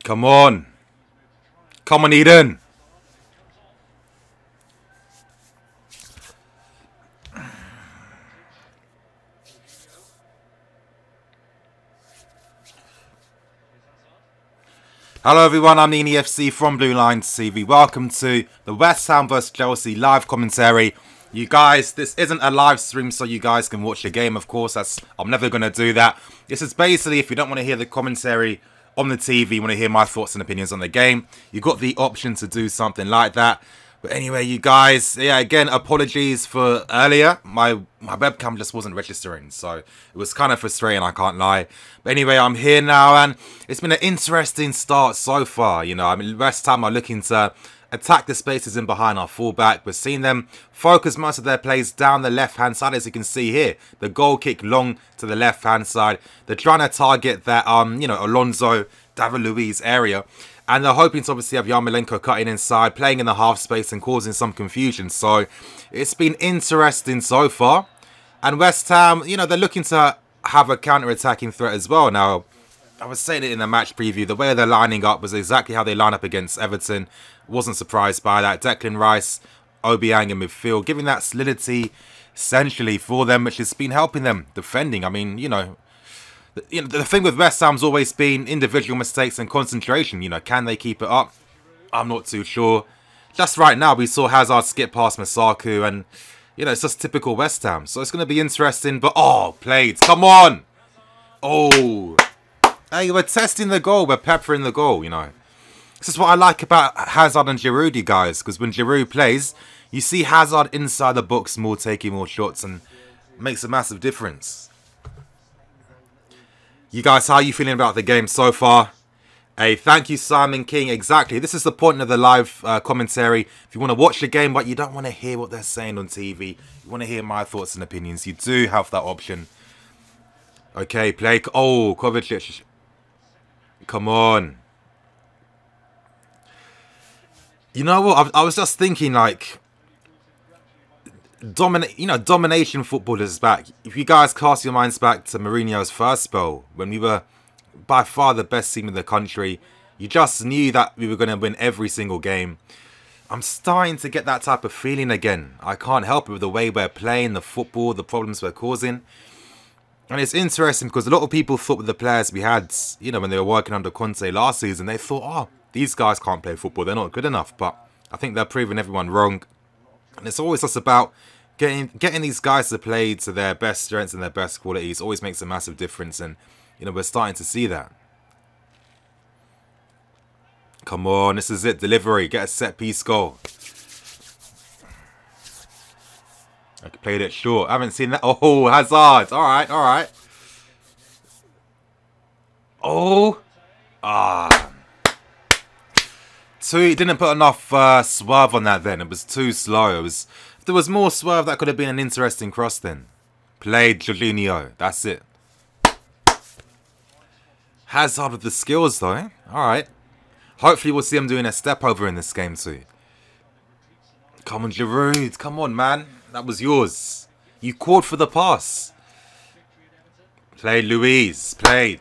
Come on. Come on, Eden. Hello everyone, I'm Nini FC from Blue Lines TV. Welcome to the West Ham vs Chelsea live commentary. You guys, this isn't a live stream so you guys can watch the game, of course. I'm never going to do that. This is basically, if you don't want to hear the commentary on the TV, you want to hear my thoughts and opinions on the game, you've got the option to do something like that. But anyway, you guys, yeah, again, apologies for earlier. My webcam just wasn't registering, so it was kind of frustrating, I can't lie. But anyway, I'm here now, and it's been an interesting start so far. You know, I mean, West Ham are looking to attack the spaces in behind our fullback. We're seeing them focus most of their plays down the left-hand side, as you can see here. The goal kick long to the left-hand side. They're trying to target that, you know, Alonso, David Luiz area. And they're hoping to obviously have Yarmolenko cutting inside, playing in the half space and causing some confusion. So it's been interesting so far. And West Ham, you know, they're looking to have a counter-attacking threat as well. Now, I was saying it in the match preview, the way they're lining up was exactly how they line up against Everton. Wasn't surprised by that. Declan Rice, Obiang in midfield, giving that solidity essentially for them, which has been helping them defending. I mean, you know, the thing with West Ham's always been individual mistakes and concentration. You know, can they keep it up? I'm not too sure. Just right now, we saw Hazard skip past Masaku, and, you know, it's just typical West Ham. So it's going to be interesting, but, oh, played. Come on. Oh. Hey, we're testing the goal. We're peppering the goal, you know. This is what I like about Hazard and Giroud, you guys, because when Giroud plays, you see Hazard inside the box more, taking more shots, and makes a massive difference. You guys, how are you feeling about the game so far? Hey, thank you, Simon King. Exactly. This is the point of the live commentary. If you want to watch the game, but you don't want to hear what they're saying on TV, you want to hear my thoughts and opinions, you do have that option. Okay, play. Oh, Kovacic. Come on. You know what? I was just thinking, like, domination football is back. If you guys cast your minds back to Mourinho's first spell, when we were by far the best team in the country, you just knew that we were going to win every single game. I'm starting to get that type of feeling again. I can't help it with the way we're playing, the football, the problems we're causing. And it's interesting because a lot of people thought with the players we had, you know, when they were working under Conte last season, they thought, oh, these guys can't play football, they're not good enough. But I think they're proving everyone wrong. And it's always just about getting these guys to play to their best strengths and their best qualities. Always makes a massive difference, and you know, we're starting to see that. Come on, this is it. Delivery, get a set piece goal. I played it short. I haven't seen that. Oh, Hazard. All right, all right. Oh, He didn't put enough swerve on that then. It was too slow. If there was more swerve, that could have been an interesting cross then. Played Jorginho. That's it. Hazard with the skills though. Alright. Hopefully we'll see him doing a step over in this game too. Come on, Giroud. Come on, man. That was yours. You called for the pass. Played Luiz. Played.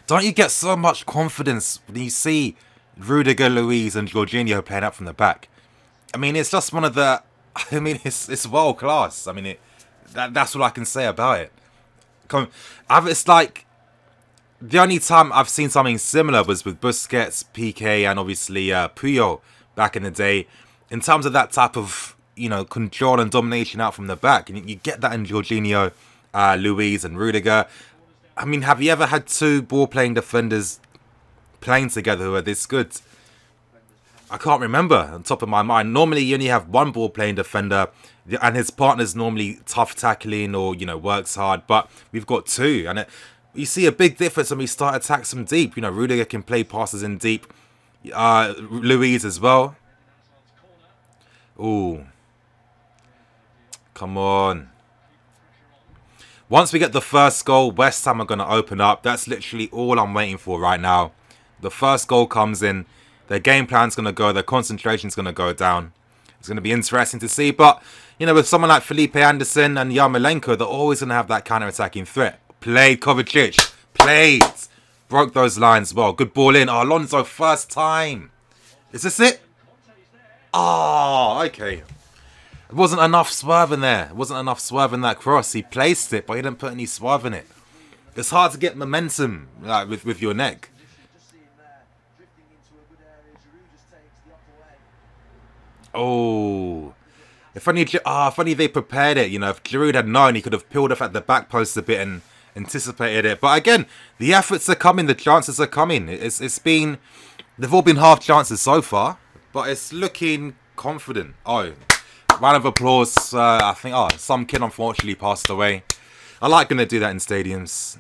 Don't you get so much confidence when you see Rudiger, Luiz and Jorginho playing up from the back? I mean, it's just one of the... I mean, it's world class. I mean, that's what I can say about it. It's like... The only time I've seen something similar was with Busquets, Piqué and obviously Puyol back in the day. In terms of that type of, you know, control and domination out from the back. And you get that in Jorginho, Luiz and Rudiger. I mean, have you ever had two ball-playing defenders playing together who are this good? I can't remember on top of my mind. Normally, you only have one ball-playing defender, and his partner's normally tough tackling or, you know, works hard. But we've got two, and you see a big difference when we start attacks from deep. You know, Rudiger can play passes in deep. Luiz as well. Ooh. Come on. Once we get the first goal, West Ham are going to open up. That's literally all I'm waiting for right now. The first goal comes in. Their game plan's going to go. Their concentration's going to go down. It's going to be interesting to see. But, you know, with someone like Felipe Anderson and Yarmolenko, they're always going to have that counter-attacking threat. Played Kovacic. Played. Broke those lines well. Good ball in. Oh, Alonso, first time. Is this it? Oh, okay. It wasn't enough swerve in there. It wasn't enough swerve in that cross. He placed it, but he didn't put any swerve in it. It's hard to get momentum like with your neck. Oh. If only they prepared it, you know. If Giroud had known, he could have peeled off at the back post a bit and anticipated it. But again, the efforts are coming, the chances are coming. It's been, they've all been half chances so far, but it's looking confident. Oh, round of applause. I think, some kid unfortunately passed away. I like when they do that in stadiums.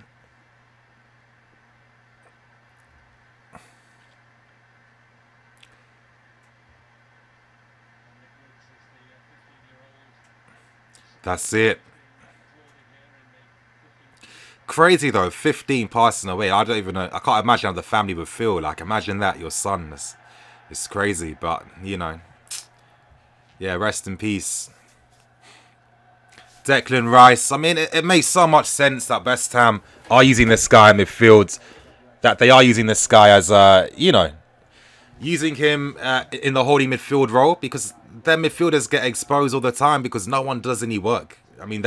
That's it. Crazy though, 15 passing away. I don't even know. I can't imagine how the family would feel. Like, imagine that, your son. It's crazy, but, you know. Yeah, rest in peace. Declan Rice. I mean, it makes so much sense that West Ham are using this guy in midfield. That they are using this guy as, you know, using him in the holding midfield role, because their midfielders get exposed all the time because no one does any work. I mean,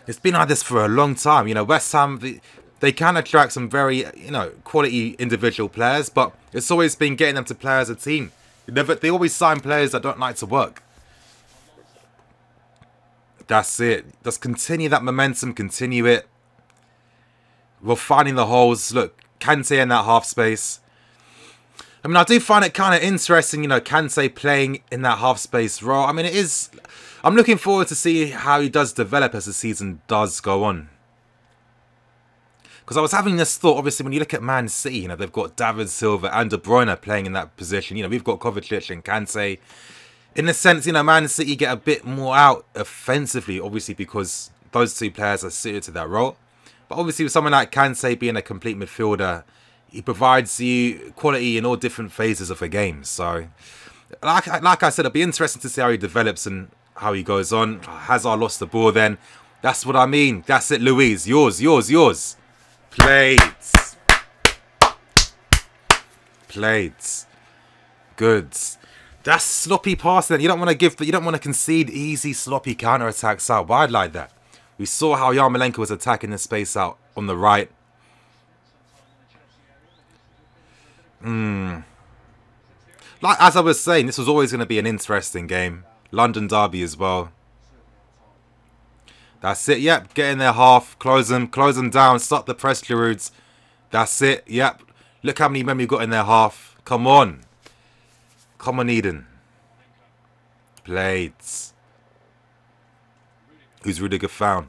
it's been like this for a long time. You know, West Ham, they can attract some very, you know, quality individual players, but it's always been getting them to play as a team. They always sign players that don't like to work. That's it. Just continue that momentum, continue it. We're finding the holes. Look, Kante in that half space. I mean, I do find it kind of interesting, you know, Kante playing in that half space role. I mean, it is. I'm looking forward to see how he does develop as the season does go on. Because I was having this thought, obviously, when you look at Man City, you know, they've got David Silva and De Bruyne playing in that position. You know, we've got Kovacic and Kante. In a sense, you know, Man City get a bit more out offensively, obviously, because those two players are suited to that role. But obviously, with someone like Kante being a complete midfielder, he provides you quality in all different phases of a game. So, like I said, it'll be interesting to see how he develops and how he goes on. Hazard lost the ball then. That's what I mean. That's it, Louise. Yours, yours, yours. Plates. Plates. Goods. That's sloppy passing. You don't want to concede easy, sloppy counter-attacks out wide like that. We saw how Yarmolenko was attacking the space out on the right. Like, as I was saying, this was always going to be an interesting game. London derby as well. That's it, yep. Get in their half. Close them down. Stop the press, Girouds. That's it, yep. Look how many men we've got in their half. Come on. Come on, Eden. Blades. Who's Rudiger found?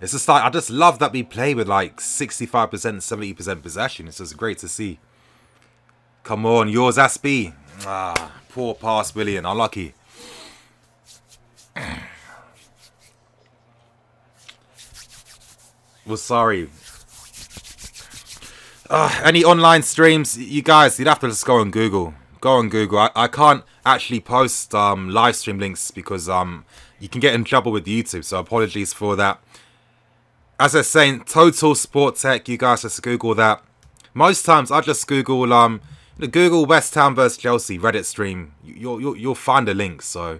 It's just like, I just love that we play with like 65%, 70% possession. It's just great to see. Come on, yours, Aspie. Ah, poor pass, Willian. Unlucky. Well, sorry. Any online streams, you guys, you'd have to just go on Google. Go on Google. I can't actually post live stream links because you can get in trouble with YouTube. So apologies for that. As I was saying, Total Sport Tech, you guys just Google that. Most times I just Google Google West Ham vs Chelsea Reddit stream. You'll find a link, so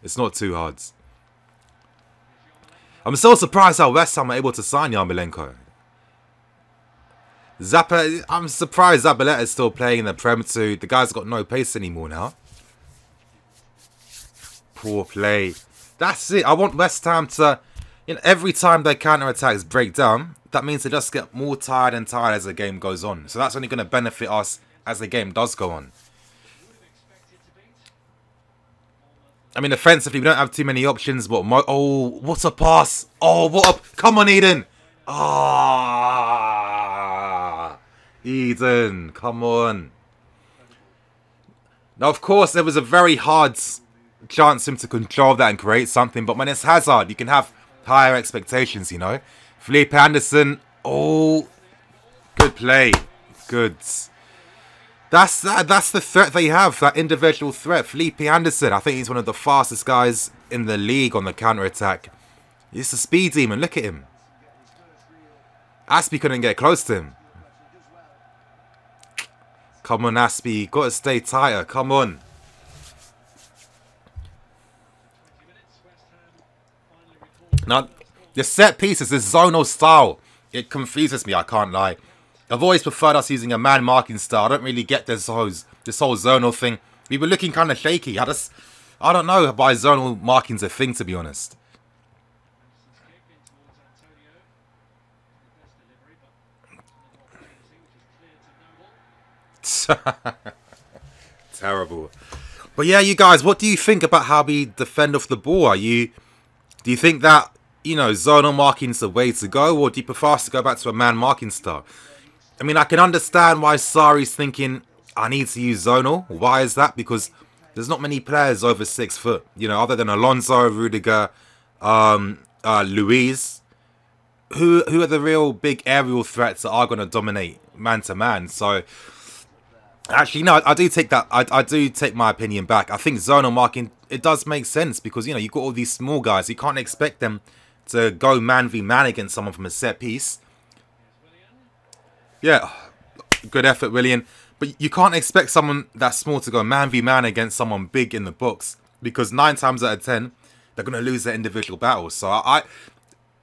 it's not too hard. I'm so surprised how West Ham are able to sign Yarmolenko. I'm surprised Zabaleta is still playing in the Prem too. The guy's got no pace anymore now. Poor play. That's it. I want West Ham to, you know, every time their counter-attacks break down, that means they just get more tired and tired as the game goes on. So that's only going to benefit us as the game does go on. I mean, offensively, we don't have too many options, but oh, what a pass. Oh, what a... Come on, Eden. Ah, Eden, come on. Now, of course, there was a very hard chance for him to control that and create something, but when it's Hazard, you can have higher expectations, you know. Felipe Anderson, oh, good play. Good. That's the threat they have, that individual threat. Felipe Anderson, I think he's one of the fastest guys in the league on the counter-attack. He's a speed demon, look at him. Aspie couldn't get close to him. Come on, Aspie. Got to stay tighter. Come on. Now, the set pieces, this zonal style, it confuses me, I can't lie. I've always preferred us using a man marking style. I don't really get this whole zonal thing. We were looking kind of shaky. I don't know why zonal marking's a thing, to be honest. Terrible. But yeah, you guys, what do you think about how we defend off the ball? Do you think that, you know, zonal marking's the way to go, or do you prefer us to go back to a man marking style? I mean, I can understand why Sarri's thinking, I need to use zonal. Why is that? Because there's not many players over 6 foot, you know, other than Alonso, Rudiger, Luis. Who are the real big aerial threats that are going to dominate man to man? So, actually, no, I do take that. I do take my opinion back. I think zonal marking, it does make sense because, you know, you've got all these small guys. You can't expect them to go man v man against someone from a set piece. Yeah, good effort, Willian. But you can't expect someone that small to go man v man against someone big in the box, because 9 times out of 10, they're going to lose their individual battles. So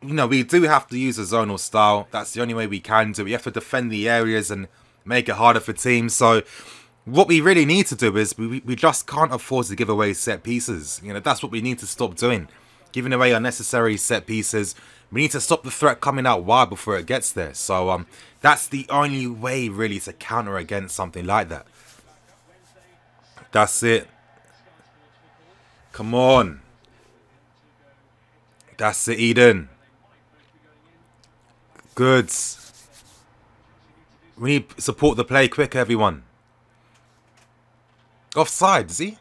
you know, we do have to use a zonal style. That's the only way we can do it. We have to defend the areas and make it harder for teams. So what we really need to do is we just can't afford to give away set pieces. You know, that's what we need to stop doing. Giving away unnecessary set pieces. We need to stop the threat coming out wide before it gets there. So that's the only way really to counter against something like that. That's it. Come on. That's it, Eden. Good. We need to support the play quick, everyone. Offside, is he?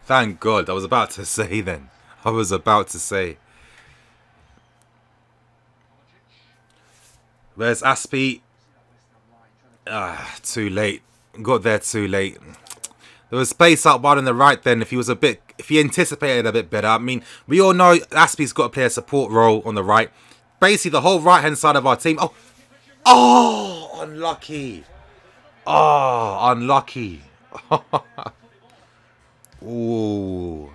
Thank God. I was about to say then. I was about to say. Where's Aspie? Too late. Got there too late. There was space out wide on the right then. If he anticipated a bit better. I mean, we all know Aspie's got to play a support role on the right. Basically, the whole right-hand side of our team. Oh, unlucky. Oh, unlucky. Ooh.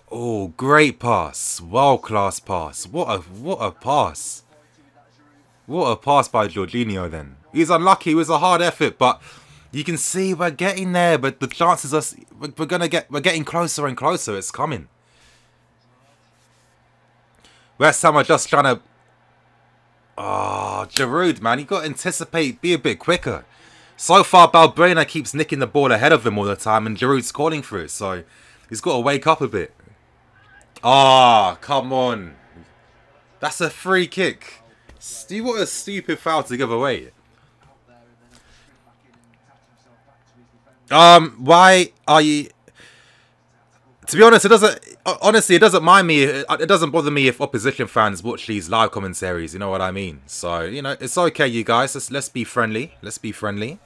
Oh, great pass. World-class pass. What a pass. What a pass by Jorginho then. He's unlucky. It was a hard effort, but you can see we're getting there. But the chances are we're getting closer and closer. It's coming. West Ham are just trying to... Oh, Giroud, man. You got to anticipate, be a bit quicker. So far, Balbuena keeps nicking the ball ahead of him all the time, and Giroud's calling for it. So he's got to wake up a bit. Ah, oh, come on. That's a free kick. What a stupid foul to give away. Why are you... To be honest, it doesn't... Honestly, it doesn't mind me. It doesn't bother me if opposition fans watch these live commentaries. You know what I mean? So, you know, it's okay, you guys. Let's be friendly. Let's be friendly.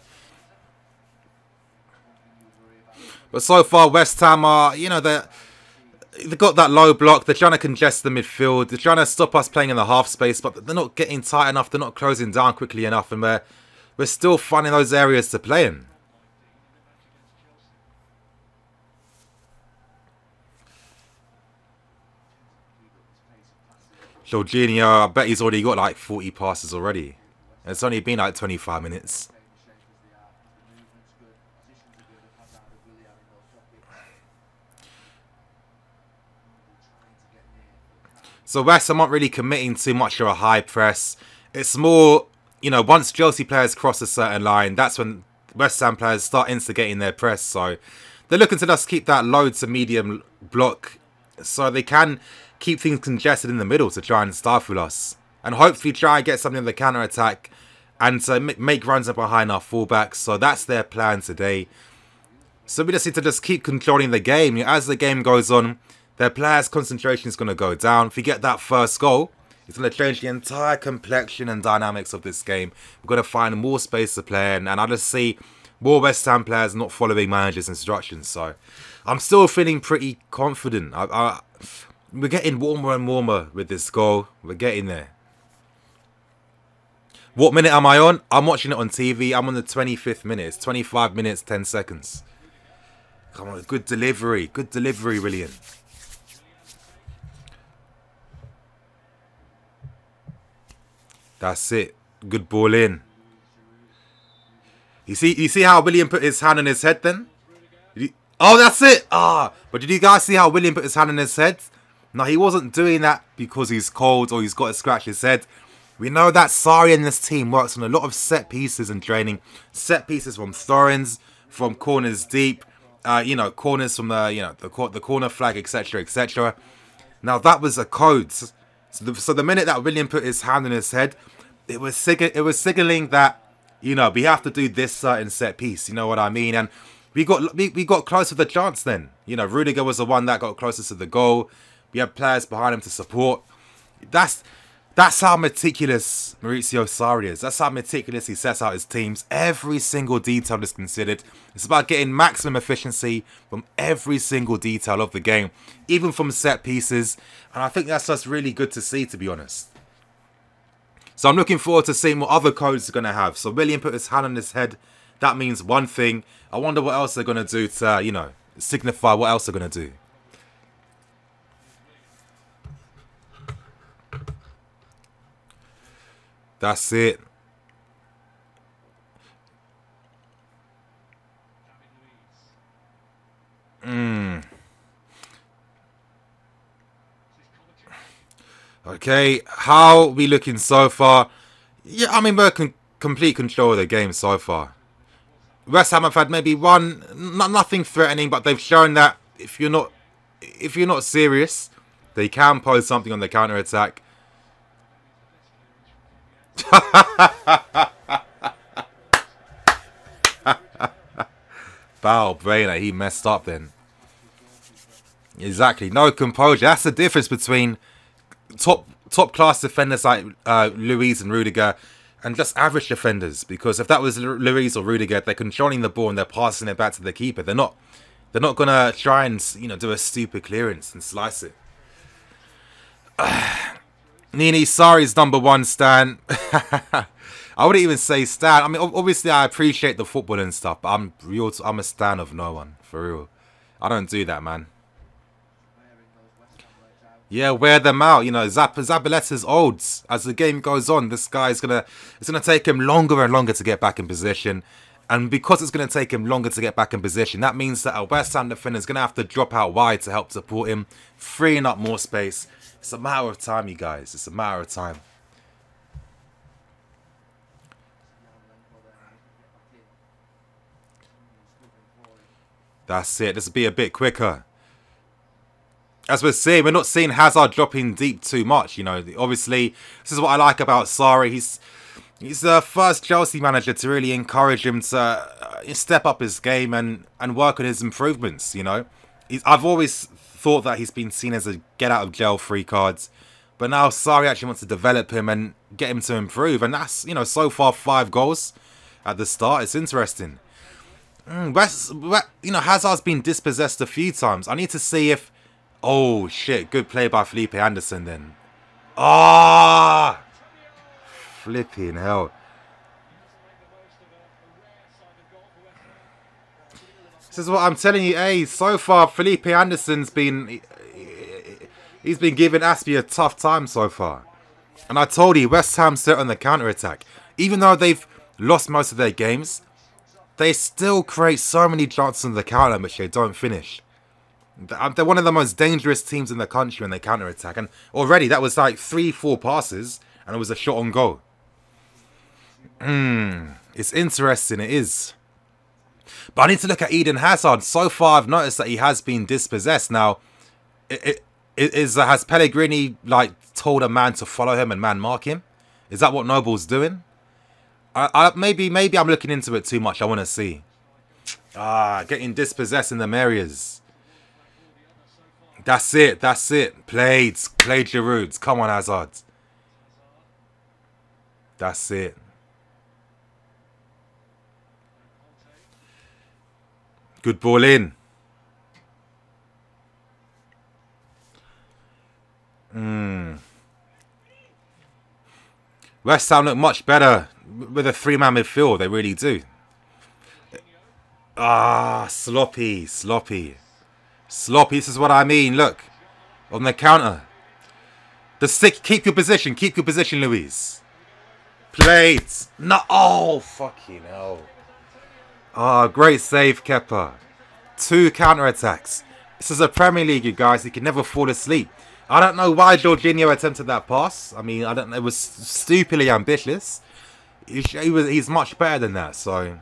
But so far, West Ham are... You know, they've got that low block. They're trying to congest the midfield. They're trying to stop us playing in the half space, but they're not getting tight enough. They're not closing down quickly enough, and we're still finding those areas to play in. Jorginho, I bet he's already got like 40 passes already. And it's only been like 25 minutes. So West Ham aren't really committing too much to a high press. It's more, you know, once Chelsea players cross a certain line, that's when West Ham players start instigating their press. So they're looking to just keep that low to medium block so they can keep things congested in the middle to try and stifle us. And hopefully try and get something on the counter-attack and to make runs up behind our fullbacks. So that's their plan today. So we just need to just keep controlling the game. As the game goes on, their players' concentration is going to go down. If you get that first goal, it's going to change the entire complexion and dynamics of this game. We're going to find more space to play in. And I just see more West Ham players not following managers' instructions. So I'm still feeling pretty confident. We're getting warmer and warmer with this goal. We're getting there. What minute am I on? I'm watching it on TV. I'm on the 25th minute. It's 25 minutes, 10 seconds. Come on, good delivery. Good delivery, Willian. That's it. Good ball in. You see how William put his hand on his head then? Oh, that's it. But did you guys see how William put his hand on his head? No, he wasn't doing that because he's cold or he's got to scratch his head. We know that Sarri and this team works on a lot of set pieces in training. Set pieces from throw-ins, from corners deep, corners from the corner flag, etc., etc. Now that was a code. So the minute that William put his hand on his head, it was signaling that we have to do this certain set piece. You know what I mean? And we got close to the chance then. Rudiger was the one that got closest to the goal. We had players behind him to support. That's how meticulous Maurizio Sarri is. That's how meticulous he sets out his teams. Every single detail is considered. It's about getting maximum efficiency from every single detail of the game, even from set pieces. And I think that's just really good to see, to be honest. So I'm looking forward to seeing what other codes are going to have. So William put his hand on his head. That means one thing. I wonder what else they're going to do to, signify what else they're going to do. That's it. Okay, how are we looking so far? Yeah, I mean, we're complete control of the game so far. West Ham have had maybe nothing threatening, but they've shown that if you're not serious, they can pose something on the counter attack. Foul, Brainer, he messed up then. Exactly, no composure. That's the difference between top class defenders like Luiz and Rudiger and just average defenders. Because if that was Luiz or Rudiger, they're controlling the ball and they're passing it back to the keeper. They're not gonna try and do a stupid clearance and slice it. Nini, Sarri's #1 stan. I wouldn't even say stan. I mean, obviously I appreciate the football and stuff, but I'm a stan of no one, for real. I don't do that, man. Yeah, wear them out. Zabaleta's old. As the game goes on, this guy's it's gonna take him longer and longer to get back in position. And because it's going to take him longer to get back in position, that means that a West Ham defender is going to have to drop out wide to help support him, freeing up more space. It's a matter of time, you guys. It's a matter of time. That's it. This will be a bit quicker. As we're seeing, we're not seeing Hazard dropping deep too much. Obviously, this is what I like about Sarri. He's the first Chelsea manager to really encourage him to step up his game and work on his improvements, I've always thought that he's been seen as a get-out-of-jail free cards. But now Sarri actually wants to develop him and get him to improve. And that's, so far 5 goals at the start. It's interesting. Hazard's been dispossessed a few times. I need to see if... Oh, shit. Good play by Felipe Anderson then. Ah! Flipping hell. This is what I'm telling you, so far Felipe Anderson's been... He's been giving Aspie a tough time so far. And I told you, West Ham sit on the counter-attack. Even though they've lost most of their games, they still create so many chances on the counter which they don't finish. They're one of the most dangerous teams in the country when they counter-attack. And already that was like 3-4 passes and it was a shot on goal. It's interesting, it is. But I need to look at Eden Hazard. So far, I've noticed that he has been dispossessed. Now, has Pellegrini told a man to follow him and man mark him? Is that what Noble's doing? Maybe I'm looking into it too much. I want to see. Getting dispossessed in them areas. That's it. Played Giroud. Come on, Hazard. That's it. Good ball in. West Ham look much better with a three-man midfield. They really do. Ah, sloppy, sloppy. Sloppy, this is what I mean. Look, on the counter. The stick, keep your position, Luis. Played. No, oh, fucking hell. Ah, great save, Kepa. 2 counter-attacks. This is a Premier League, you guys. He can never fall asleep. I don't know why Jorginho attempted that pass. I mean, I don't know. It was stupidly ambitious. He's much better than that, so...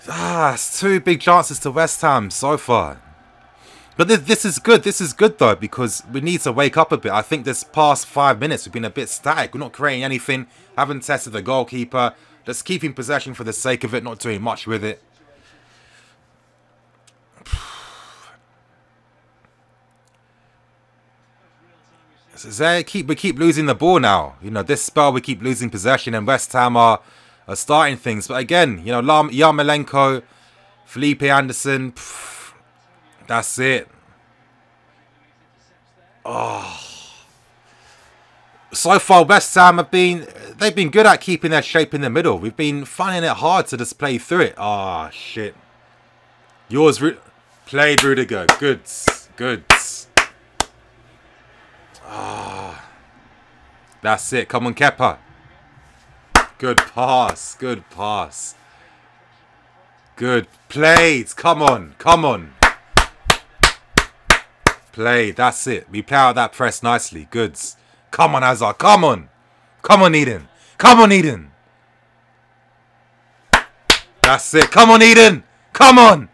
it's 2 big chances to West Ham so far. But this is good. This is good, though, because we need to wake up a bit. I think this past 5 minutes we've been a bit static. We're not creating anything. Haven't tested the goalkeeper. Just keeping possession for the sake of it, not doing much with it. So we keep losing the ball now. You know, this spell we keep losing possession, and West Ham are starting things. But again, you know, Yarmolenko, Felipe Anderson, that's it. Oh. So far, West Ham they've been good at keeping their shape in the middle. We've been finding it hard to just play through it. Ah, shit. Played Rudiger. Goods. Ah, that's it. Come on, Kepa. Good pass. Good played. Come on. Played. That's it. We play out that press nicely. Goods. Come on, Hazard. Come on, Eden. That's it. Come on, Eden. Come on.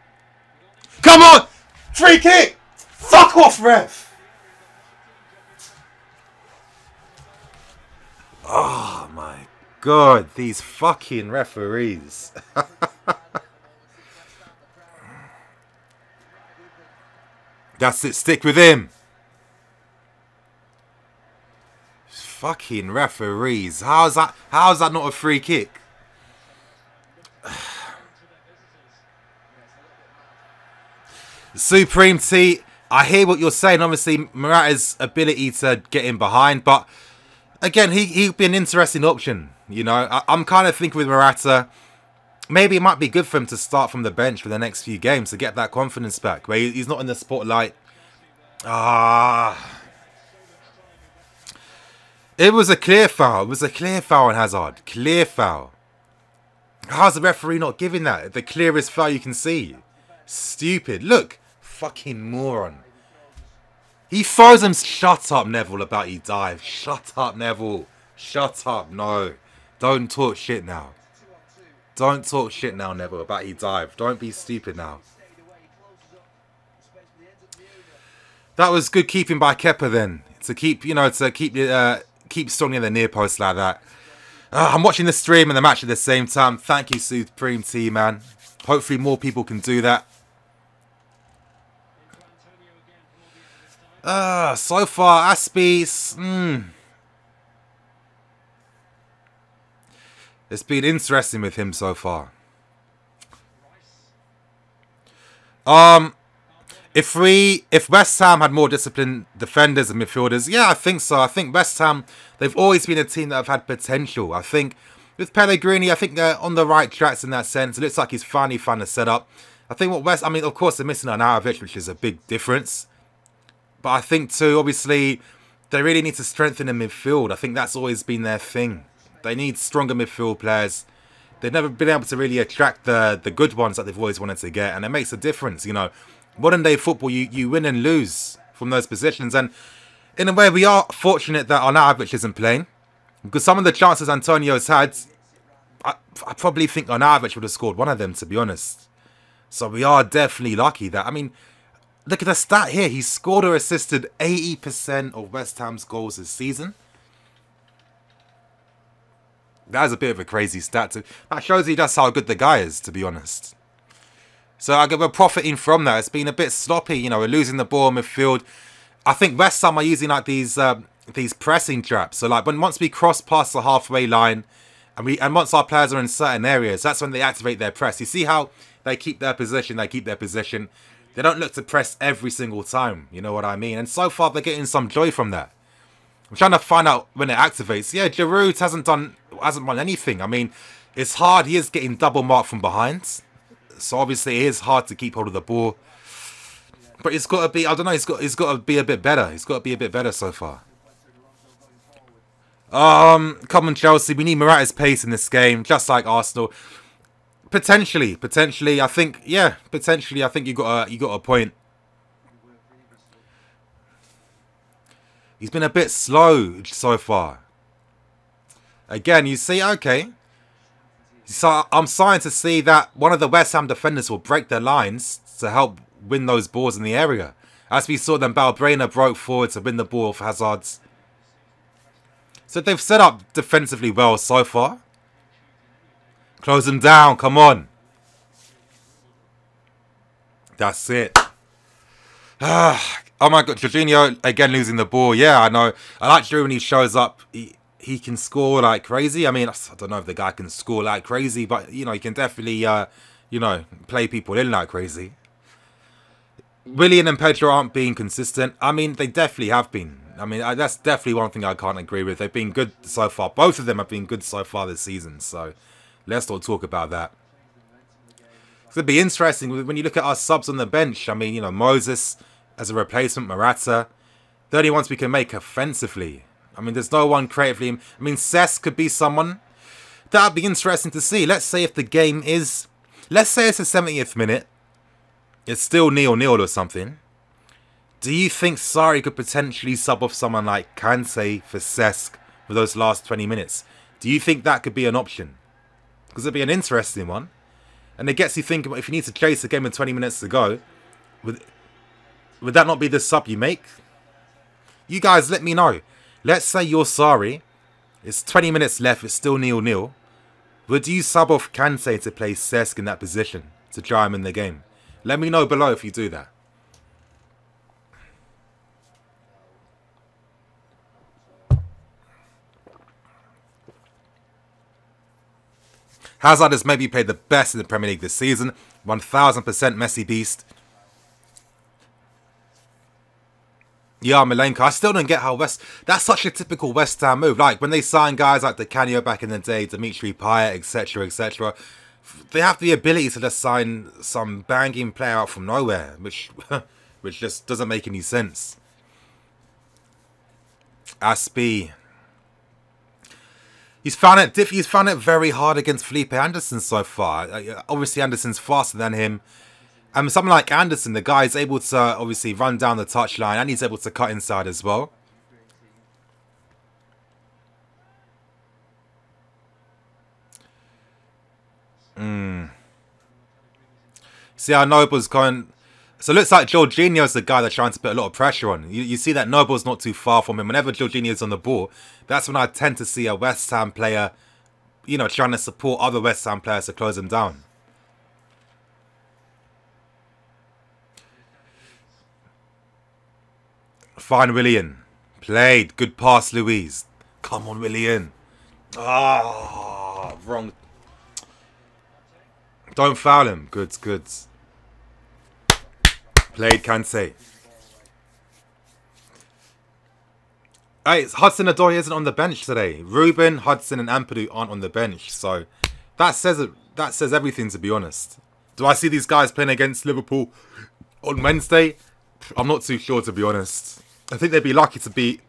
Free kick. Fuck off, ref. Oh my god, these fucking referees. That's it, stick with him. Fucking referees. How's that not a free kick? Supreme T, I hear what you're saying. Obviously, Morata's ability to get in behind, but again, he'd be an interesting option. You know, I'm kind of thinking with Morata, maybe it might be good for him to start from the bench for the next few games to get that confidence back, where he's not in the spotlight. It was a clear foul. It was a clear foul on Hazard. Clear foul. How's the referee not giving that? The clearest foul you can see. Stupid. Look. Fucking moron. He throws him. Shut up, Neville, about he dive. Shut up, Neville. Shut up. No. Don't talk shit now. Don't talk shit now, Neville, about he dive. Don't be stupid now. That was good keeping by Kepa then. To keep, you know, to keep strong in the near post like that. I'm watching the stream and the match at the same time. Thank you, Supreme T, man. Hopefully more people can do that. So far, Aspie's... It's been interesting with him so far. If West Ham had more disciplined defenders and midfielders, yeah, I think so. I think West Ham, they've always been a team that have had potential. I think with Pellegrini, I think they're on the right tracks in that sense. It looks like he's finally found a setup. I think I mean, of course, they're missing Arnautovic, which is a big difference. But I think too, obviously, they really need to strengthen the midfield. I think that's always been their thing. They need stronger midfield players. They've never been able to really attract the good ones that they've always wanted to get. And it makes a difference, you know. Modern day football, you win and lose from those positions. And in a way, we are fortunate that Arnautovic isn't playing. Because some of the chances Antonio's had, I probably think Arnautovic would have scored one of them, to be honest. So we are definitely lucky that, I mean, look at the stat here. He's scored or assisted 80% of West Ham's goals this season. That is a bit of a crazy stat. That shows you just how good the guy is, to be honest. So we're profiting from that. It's been a bit sloppy, you know. We're losing the ball in midfield. I think West Ham are using like these pressing traps. So like once we cross past the halfway line, and once our players are in certain areas, that's when they activate their press. You see how they keep their position. They don't look to press every single time. You know what I mean? And so far they're getting some joy from that. I'm trying to find out when it activates. Yeah, Giroud hasn't won anything. I mean, it's hard. He is getting double marked from behind. So obviously it is hard to keep hold of the ball. But it's got to be, I don't know, it's got to be a bit better. It's got to be a bit better so far. Come on, Chelsea. We need Morata's pace in this game, just like Arsenal. Potentially, I think, yeah, potentially, I think you got a point. He's been a bit slow so far. Again, you see, okay. So I'm starting to see that one of the West Ham defenders will break their lines to help win those balls in the area. As we saw them, Balbrena broke forward to win the ball for Hazard's. So they've set up defensively well so far. Close them down, come on. That's it. Oh my god, Jorginho again losing the ball. Yeah, I know. I like Giroud when he shows up. He can score like crazy. I mean, I don't know if the guy can score like crazy, but, you know, he can definitely, you know, play people in like crazy. Willian and Pedro aren't being consistent. I mean, they definitely have been. I mean, that's definitely one thing I can't agree with. They've been good so far. Both of them have been good so far this season. So, let's not talk about that. It's going to be interesting when you look at our subs on the bench. I mean, you know, Moses as a replacement, Morata. The only ones we can make offensively. I mean, there's no one creatively. I mean, Cesc could be someone. That would be interesting to see. Let's say if the game is... Let's say it's the 70th minute. It's still 0-0 or something. Do you think Sarri could potentially sub off someone like Kante for Cesc for those last 20 minutes? Do you think that could be an option? Because it'd be an interesting one. And it gets you thinking, if you need to chase the game with 20 minutes to go, would that not be the sub you make? You guys, let me know. Let's say you're Sarri. It's 20 minutes left. It's still 0-0. Would you sub off Kante to play Cesc in that position to try him in the game? Let me know below if you do that. Hazard has maybe played the best in the Premier League this season. 1000% Messi beast. Yeah, Milenko. I still don't get how that's such a typical West Ham move. Like, when they sign guys like the Canio back in the day, Dimitri Payet, etc., etc., they have the ability to just sign some banging player out from nowhere, which just doesn't make any sense. Aspie. He's found it very hard against Felipe Anderson so far. Obviously, Anderson's faster than him. And someone like Anderson, the guy is able to obviously run down the touchline and he's able to cut inside as well. See how Noble's going... So it looks like Jorginho's the guy they're trying to put a lot of pressure on. You see that Noble's not too far from him. Whenever Jorginho's on the ball, that's when I tend to see a West Ham player, you know, trying to support other West Ham players to close them down. Fine, Willian. Played. Good pass, Louise. Come on, Willian. Ah, wrong. Don't foul him. Good, good. Played, Kante. Hey, Hudson-Odoi isn't on the bench today. Ruben, Hudson, and Ampadu aren't on the bench. So that says it. That says everything, to be honest. Do I see these guys playing against Liverpool on Wednesday? I'm not too sure, to be honest. I think they'd be lucky to be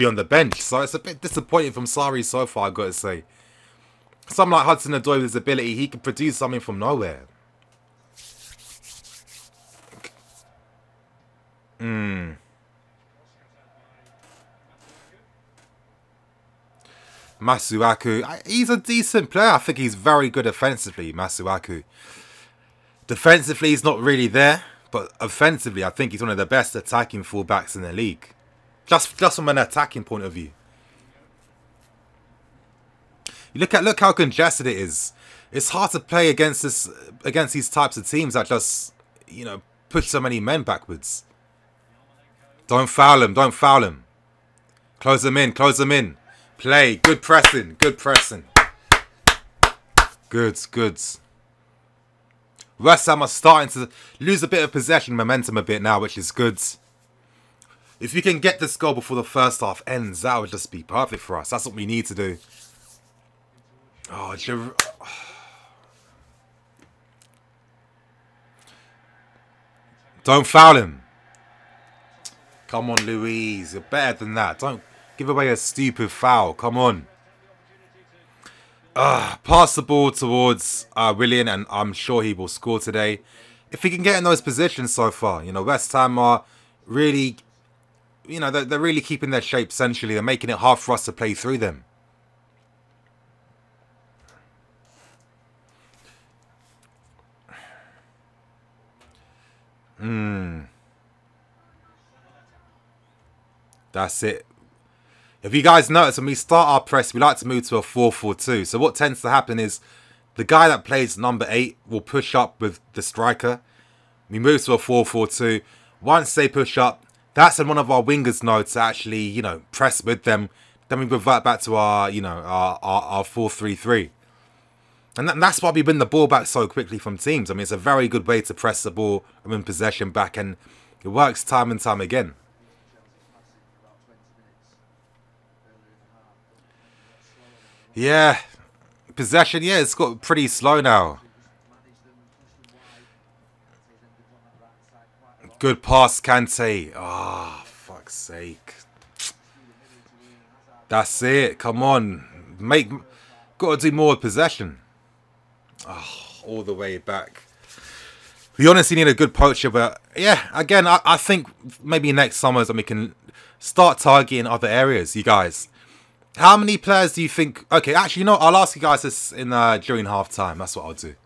on the bench. So it's a bit disappointing from Sarri so far, I've got to say. Someone like Hudson-Odoi with his ability, he could produce something from nowhere. Masuaku, he's a decent player. I think he's very good offensively, Masuaku. Defensively, he's not really there. But offensively, I think he's one of the best attacking fullbacks in the league. Just from an attacking point of view. You look how congested it is. It's hard to play against these types of teams that just, you know, push so many men backwards. Don't foul him, don't foul him. Close them in, close them in. Play, good pressing, good pressing. Good, good. West Ham are starting to lose a bit of possession momentum a bit now, which is good. If you can get this goal before the first half ends, that would just be perfect for us. That's what we need to do. Oh, don't foul him. Come on, Louise. You're better than that. Don't give away a stupid foul. Come on. Pass the ball towards Willian, and I'm sure he will score today. If he can get in those positions so far, you know, West Ham are really, you know, they're really keeping their shape essentially. They're making it hard for us to play through them. That's it. If you guys notice, when we start our press, we like to move to a 4-4-2. So what tends to happen is the guy that plays number 8 will push up with the striker. We move to a 4-4-2. Once they push up, that's when one of our wingers know to actually, you know, press with them. Then we revert back to our, you know, our 4-3-3. And that's why we win the ball back so quickly from teams. I mean, it's a very good way to press the ball and win possession back, and it works time and time again. Yeah, possession, yeah, it's got pretty slow now. Good pass, Kante. Ah, oh, fuck's sake. That's it. Come on. Got to do more with possession. Oh, all the way back. We honestly need a good poacher, but yeah, again, I think maybe next summer we can start targeting other areas, you guys. How many players do you think... Okay, actually, you know, I'll ask you guys this in during half-time. That's what I'll do.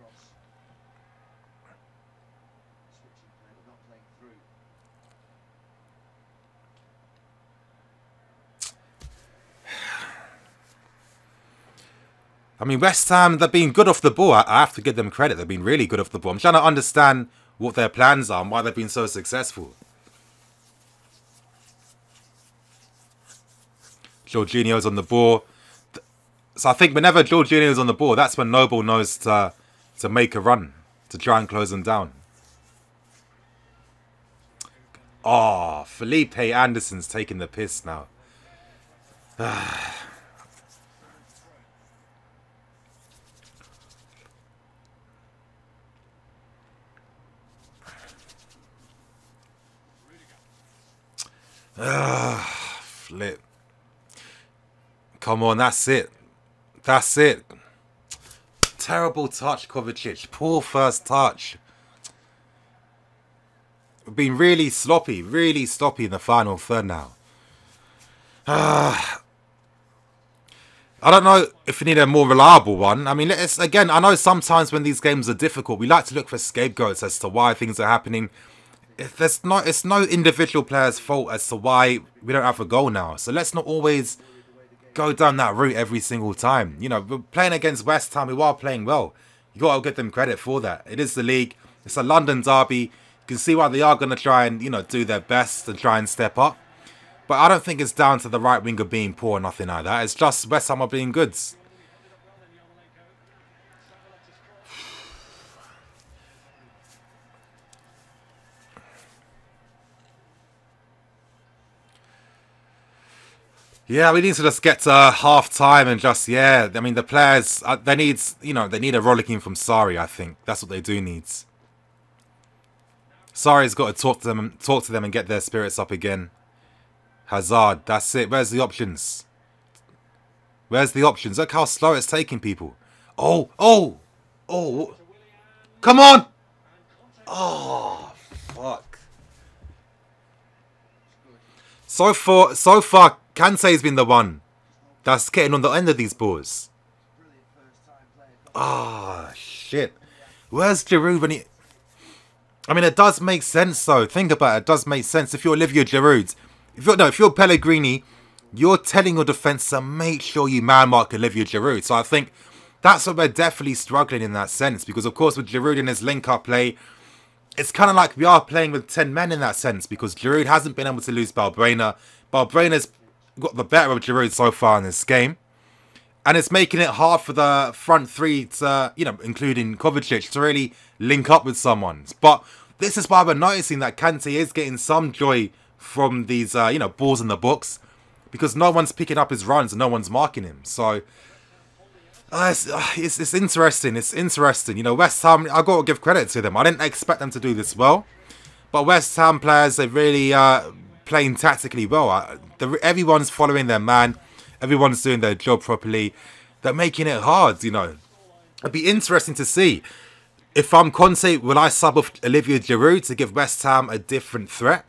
I mean, West Ham, they've been good off the ball. I have to give them credit. They've been really good off the ball. I'm trying to understand what their plans are and why they've been so successful. Jorginho's on the ball. So I think whenever Jorginho's on the ball, that's when Noble knows to make a run, to try and close them down. Oh, Felipe Anderson's taking the piss now. Flip. Come on, that's it. That's it. Terrible touch, Kovacic. Poor first touch. We've been really sloppy in the final third now. I don't know if we need a more reliable one. I mean, it's, again, I know sometimes when these games are difficult, we like to look for scapegoats as to why things are happening. It's no individual player's fault as to why we don't have a goal now. So let's not always go down that route every single time. You know, we're playing against West Ham. We are playing well. You got to give them credit for that. It is the league. It's a London derby. You can see why they are going to try and, you know, do their best and try and step up. But I don't think it's down to the right winger being poor or nothing like that. It's just West Ham are being good. Yeah, we need to just get to half time and just, yeah, I mean, the players, they need, you know, they need a rollicking from Sarri, I think. That's what they do need. Sarri's got to talk to them and get their spirits up again. Hazard, that's it. Where's the options? Where's the options? Look how slow it's taking people. Oh, oh, oh. Come on. Oh, fuck. So far, Kante's been the one that's getting on the end of these balls. Ah, oh, shit. Where's Giroud when he... I mean, it does make sense, though. Think about it. It does make sense. If you're Olivier Giroud, if you're Pellegrini, you're telling your defence to make sure you man-mark Olivier Giroud. So I think that's what we're definitely struggling in that sense. Because, of course, with Giroud in his link-up play, it's kind of like we are playing with 10 men in that sense. Because Giroud hasn't been able to lose Balbuena. Balbuena's got the better of Giroud so far in this game. And it's making it hard for the front three to, you know, including Kovacic, to really link up with someone. But this is why we're noticing that Kante is getting some joy from these, you know, balls in the box, because no one's picking up his runs and no one's marking him. So it's interesting. It's interesting. You know, West Ham, I got to give credit to them. I didn't expect them to do this well, but West Ham players, they're really playing tactically well. Everyone's following their man. Everyone's doing their job properly. They're making it hard, you know. It'd be interesting to see. If I'm Conte, will I sub off Olivier Giroud to give West Ham a different threat?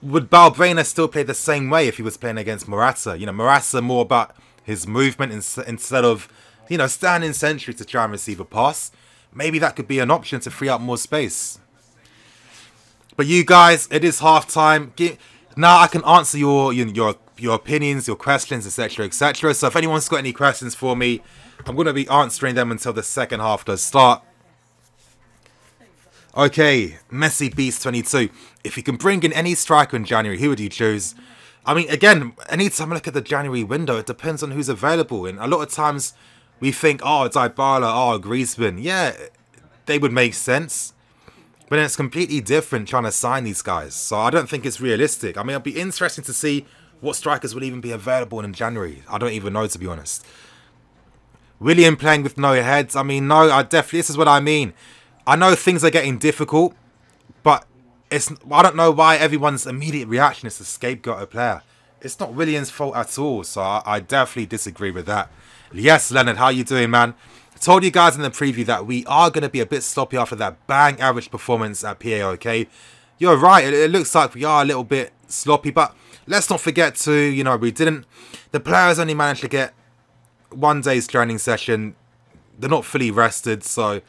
Would Balbuena still play the same way if he was playing against Morata? You know, Morata more about his movement instead of, you know, standing centrally to try and receive a pass. Maybe that could be an option to free up more space. But you guys, it is half time. Now I can answer your opinions, your questions, etc., etc. So if anyone's got any questions for me, I'm going to be answering them until the second half does start. Okay, Messi Beast 22. If you can bring in any striker in January, who would you choose? I mean, again, anytime I look at the January window, it depends on who's available. And a lot of times we think, oh, Dybala, oh, Griezmann. Yeah, they would make sense. But then it's completely different trying to sign these guys. So I don't think it's realistic. I mean, it'll be interesting to see what strikers will even be available in January. I don't even know, to be honest. William playing with no heads. I mean, no, this is what I mean. I know things are getting difficult, but I don't know why everyone's immediate reaction is to scapegoat a player. It's not William's fault at all, so I definitely disagree with that. Yes, Leonard, how you doing, man? I told you guys in the preview that we are going to be a bit sloppy after that bang average performance at PAOK. You're right, it looks like we are a little bit sloppy, but let's not forget to, you know, the players only managed to get 1 day's training session. They're not fully rested, so a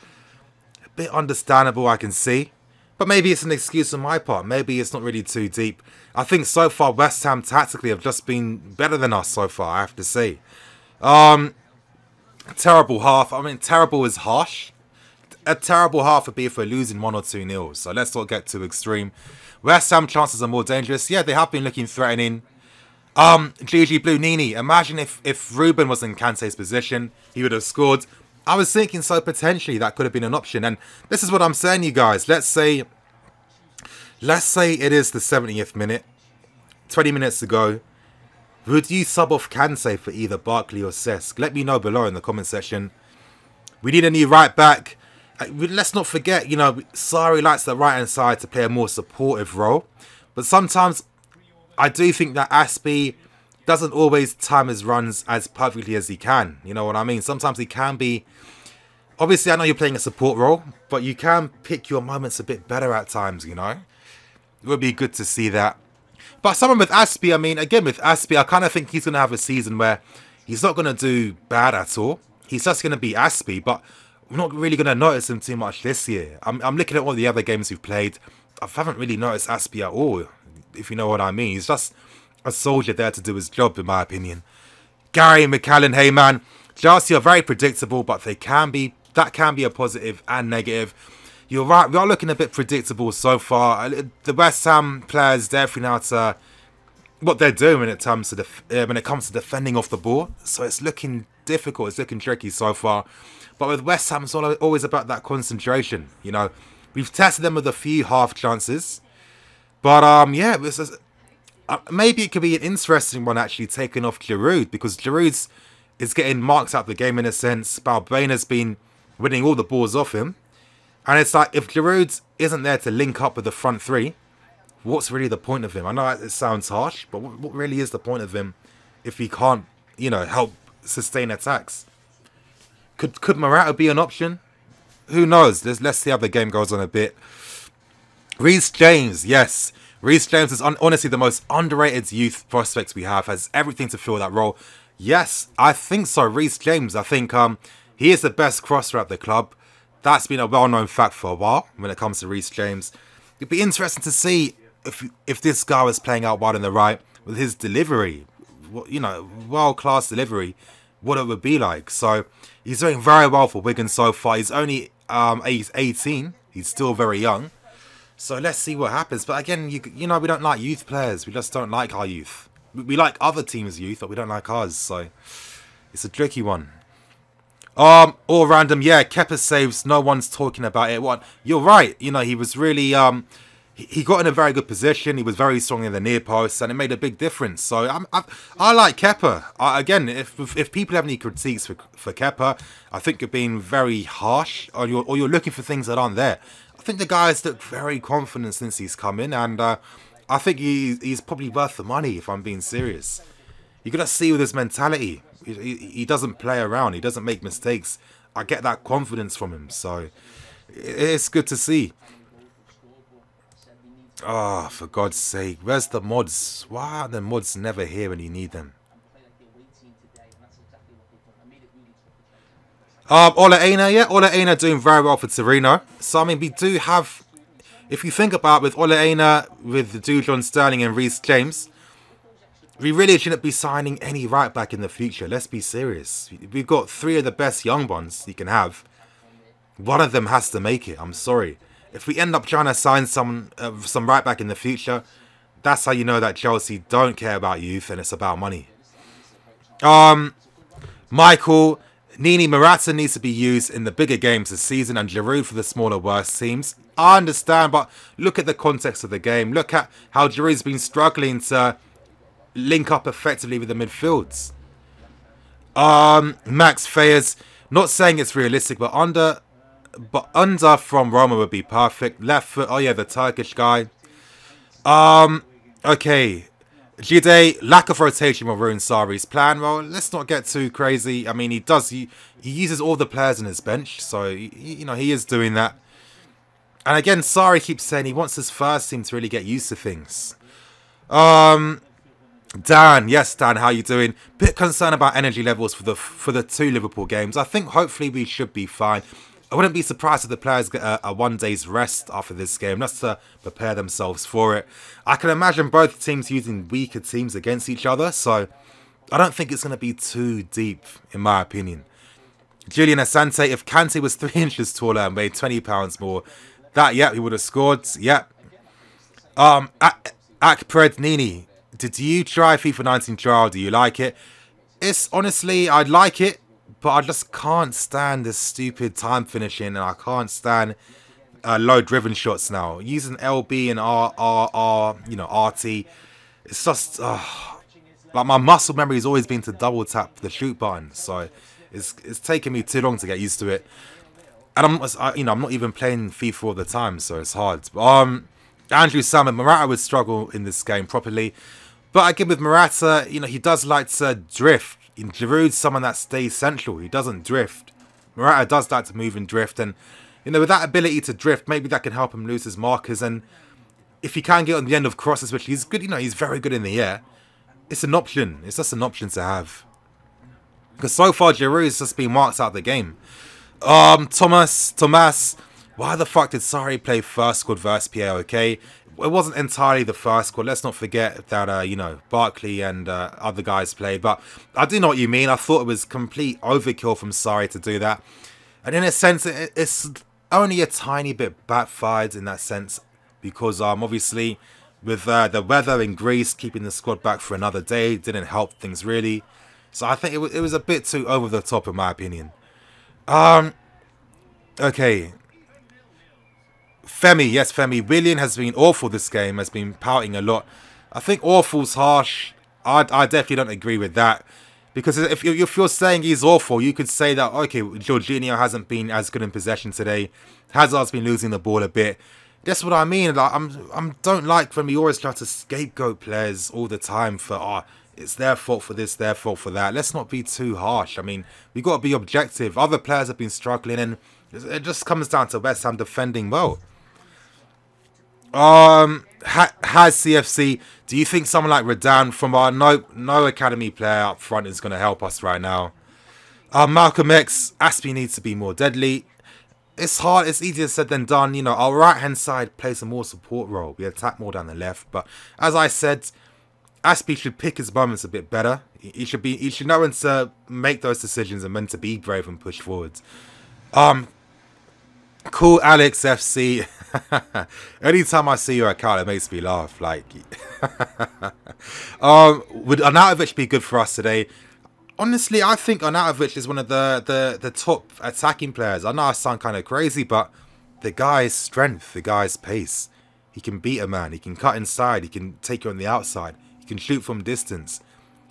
bit understandable, I can see. But maybe it's an excuse on my part. Maybe it's not really too deep. I think so far West Ham tactically have just been better than us so far, I have to say. Terrible half. I mean, terrible is harsh. A terrible half would be if we're losing 1 or 2-0. So let's not get too extreme. West Ham chances are more dangerous. Yeah, they have been looking threatening. GG Blue Nini. Imagine if Ruben was in Kante's position, he would have scored. I was thinking so potentially that could have been an option. And this is what I'm saying, you guys. Let's say it is the 70th minute. 20 minutes to go. Would you sub off Kante for either Barkley or Cesc? Let me know below in the comment section. We need a new right back. Let's not forget, you know, Sarri likes the right hand side to play a more supportive role. But sometimes I do think that Aspie doesn't always time his runs as perfectly as he can. You know what I mean? Sometimes he can be... Obviously, I know you're playing a support role, but you can pick your moments a bit better at times, you know? It would be good to see that. But someone with Aspie, I mean, again, with Aspie, I kind of think he's going to have a season where he's not going to do bad at all. He's just going to be Aspie, but we're not really going to notice him too much this year. I'm looking at all the other games we've played. I haven't really noticed Aspie at all, if you know what I mean. He's just a soldier there to do his job, in my opinion. Gary McCallan, hey man. Chelsea are very predictable, but that can be a positive and negative. You're right, we are looking a bit predictable so far. The West Ham players definitely know to what they're doing when it comes to defending off the ball. So it's looking difficult, it's looking tricky so far. But with West Ham, it's always about that concentration. You know, we've tested them with a few half chances. But yeah, maybe it could be an interesting one actually taking off Giroud, because Giroud is getting marked out the game in a sense. Balbuena's been winning all the balls off him. And it's like, if Giroud isn't there to link up with the front three, what's really the point of him? I know it sounds harsh, but what really is the point of him if he can't, you know, help sustain attacks? Could Morata be an option? Who knows? Let's see how the game goes on a bit. Reece James, yes. Reece James is honestly the most underrated youth prospect we have. Has everything to fill that role. Yes, I think so. Reece James, I think he is the best crosser at the club. That's been a well-known fact for a while when it comes to Reece James. It'd be interesting to see if this guy was playing out wide on the right with his delivery, you know, world-class delivery, what it would be like. So he's doing very well for Wigan so far. He's only 18. He's still very young. So let's see what happens. But again, you know, we don't like youth players. We just don't like our youth. We like other teams' youth, but we don't like ours. So it's a tricky one. All random, yeah, Kepa saves, no one's talking about it. What? You're right, you know, he was really, he got in a very good position. He was very strong in the near post, and it made a big difference. So I like Kepa. Again, if people have any critiques for Kepa, I think you're being very harsh, or you're looking for things that aren't there. I think the guy's looked very confident since he's come in, and I think he's probably worth the money, if I'm being serious. You got to see with his mentality. He doesn't play around. He doesn't make mistakes. I get that confidence from him, so it's good to see. Oh, for God's sake, where's the mods? Why are the mods never here when you need them? Ola Aina, yeah, Ola Aina doing very well for Torino. So, I mean, we do have, if you think about it, with Ola Aina, with John Sterling and Reece James, we really shouldn't be signing any right back in the future. Let's be serious. We've got 3 of the best young ones you can have. One of them has to make it. I'm sorry. If we end up trying to sign some right back in the future, that's how you know that Chelsea don't care about youth and it's about money. Michael, Nini Morata needs to be used in the bigger games this season and Giroud for the smaller, worse teams. I understand, but look at the context of the game. Look at how Giroud's been struggling to link up effectively with the midfields. Max Fayers, not saying it's realistic, but under from Roma would be perfect. Left foot, oh yeah, the Turkish guy. Okay. Jide, lack of rotation will ruin Sarri's plan. Well, let's not get too crazy. I mean, he uses all the players in his bench, so you know he is doing that. And again, Sarri keeps saying he wants his first team to really get used to things. Dan, yes, Dan, how you doing? Bit concerned about energy levels for the 2 Liverpool games. I think hopefully we should be fine. I wouldn't be surprised if the players get a 1 day's rest after this game, just to prepare themselves for it. I can imagine both teams using weaker teams against each other, so I don't think it's going to be too deep, in my opinion. Julian Asante, if Kante was 3 inches taller and weighed £20 more, yeah, he would have scored. Yep. Akpred Nini, did you try FIFA 19 trial? Do you like it? It's honestly, I'd like it. But I just can't stand this stupid time finishing, and I can't stand low driven shots now. Using LB and RT, it's just like my muscle memory has always been to double tap the shoot button, so it's taken me too long to get used to it. And I'm not even playing FIFA all the time, so it's hard. Andrew Salmon, Morata would struggle in this game properly, but again with Morata, he does like to drift. Giroud's someone that stays central. He doesn't drift. Morata does like to move and drift, and with that ability to drift, maybe that can help him lose his markers. And if he can get on the end of crosses, which he's good, he's very good in the air. It's an option. It's just an option to have. Because so far, Giroud's just been marked out of the game. Thomas, why the fuck did Sarri play first squad versus PAOK? It wasn't entirely the first squad. Let's not forget that, Barkley and other guys played. But I do know what you mean. I thought it was complete overkill from Sarri to do that. And in a sense, it's only a tiny bit backfired in that sense. Because obviously, with the weather in Greece, keeping the squad back for another day didn't help things really. So I think it was a bit too over the top in my opinion. Okay. Femi, yes, Femi. Willian has been awful this game, has been pouting a lot. I think awful's harsh. I definitely don't agree with that. Because if you're saying he's awful, you could say that, okay, Jorginho hasn't been as good in possession today. Hazard's been losing the ball a bit. That's what I mean. Like, I don't like when we always try to scapegoat players all the time for, it's their fault for this, their fault for that. Let's not be too harsh. I mean, we've got to be objective. Other players have been struggling, and it just comes down to West Ham defending well. Has CFC, do you think someone like Redan from our no academy player up front is going to help us right now? Malcolm X, Aspie needs to be more deadly. It's hard, it's easier said than done. Our right hand side plays a more support role. We attack more down the left, but as I said, Aspie should pick his moments a bit better. He should know when to make those decisions and when to be brave and push forwards. Cool Alex FC. Anytime I see your account, it makes me laugh. Like, would Arnautovic be good for us today? Honestly, I think Arnautovic is one of the top attacking players. I know I sound kind of crazy, but the guy's strength, the guy's pace, He can beat a man. He can cut inside. He can take you on the outside. He can shoot from distance.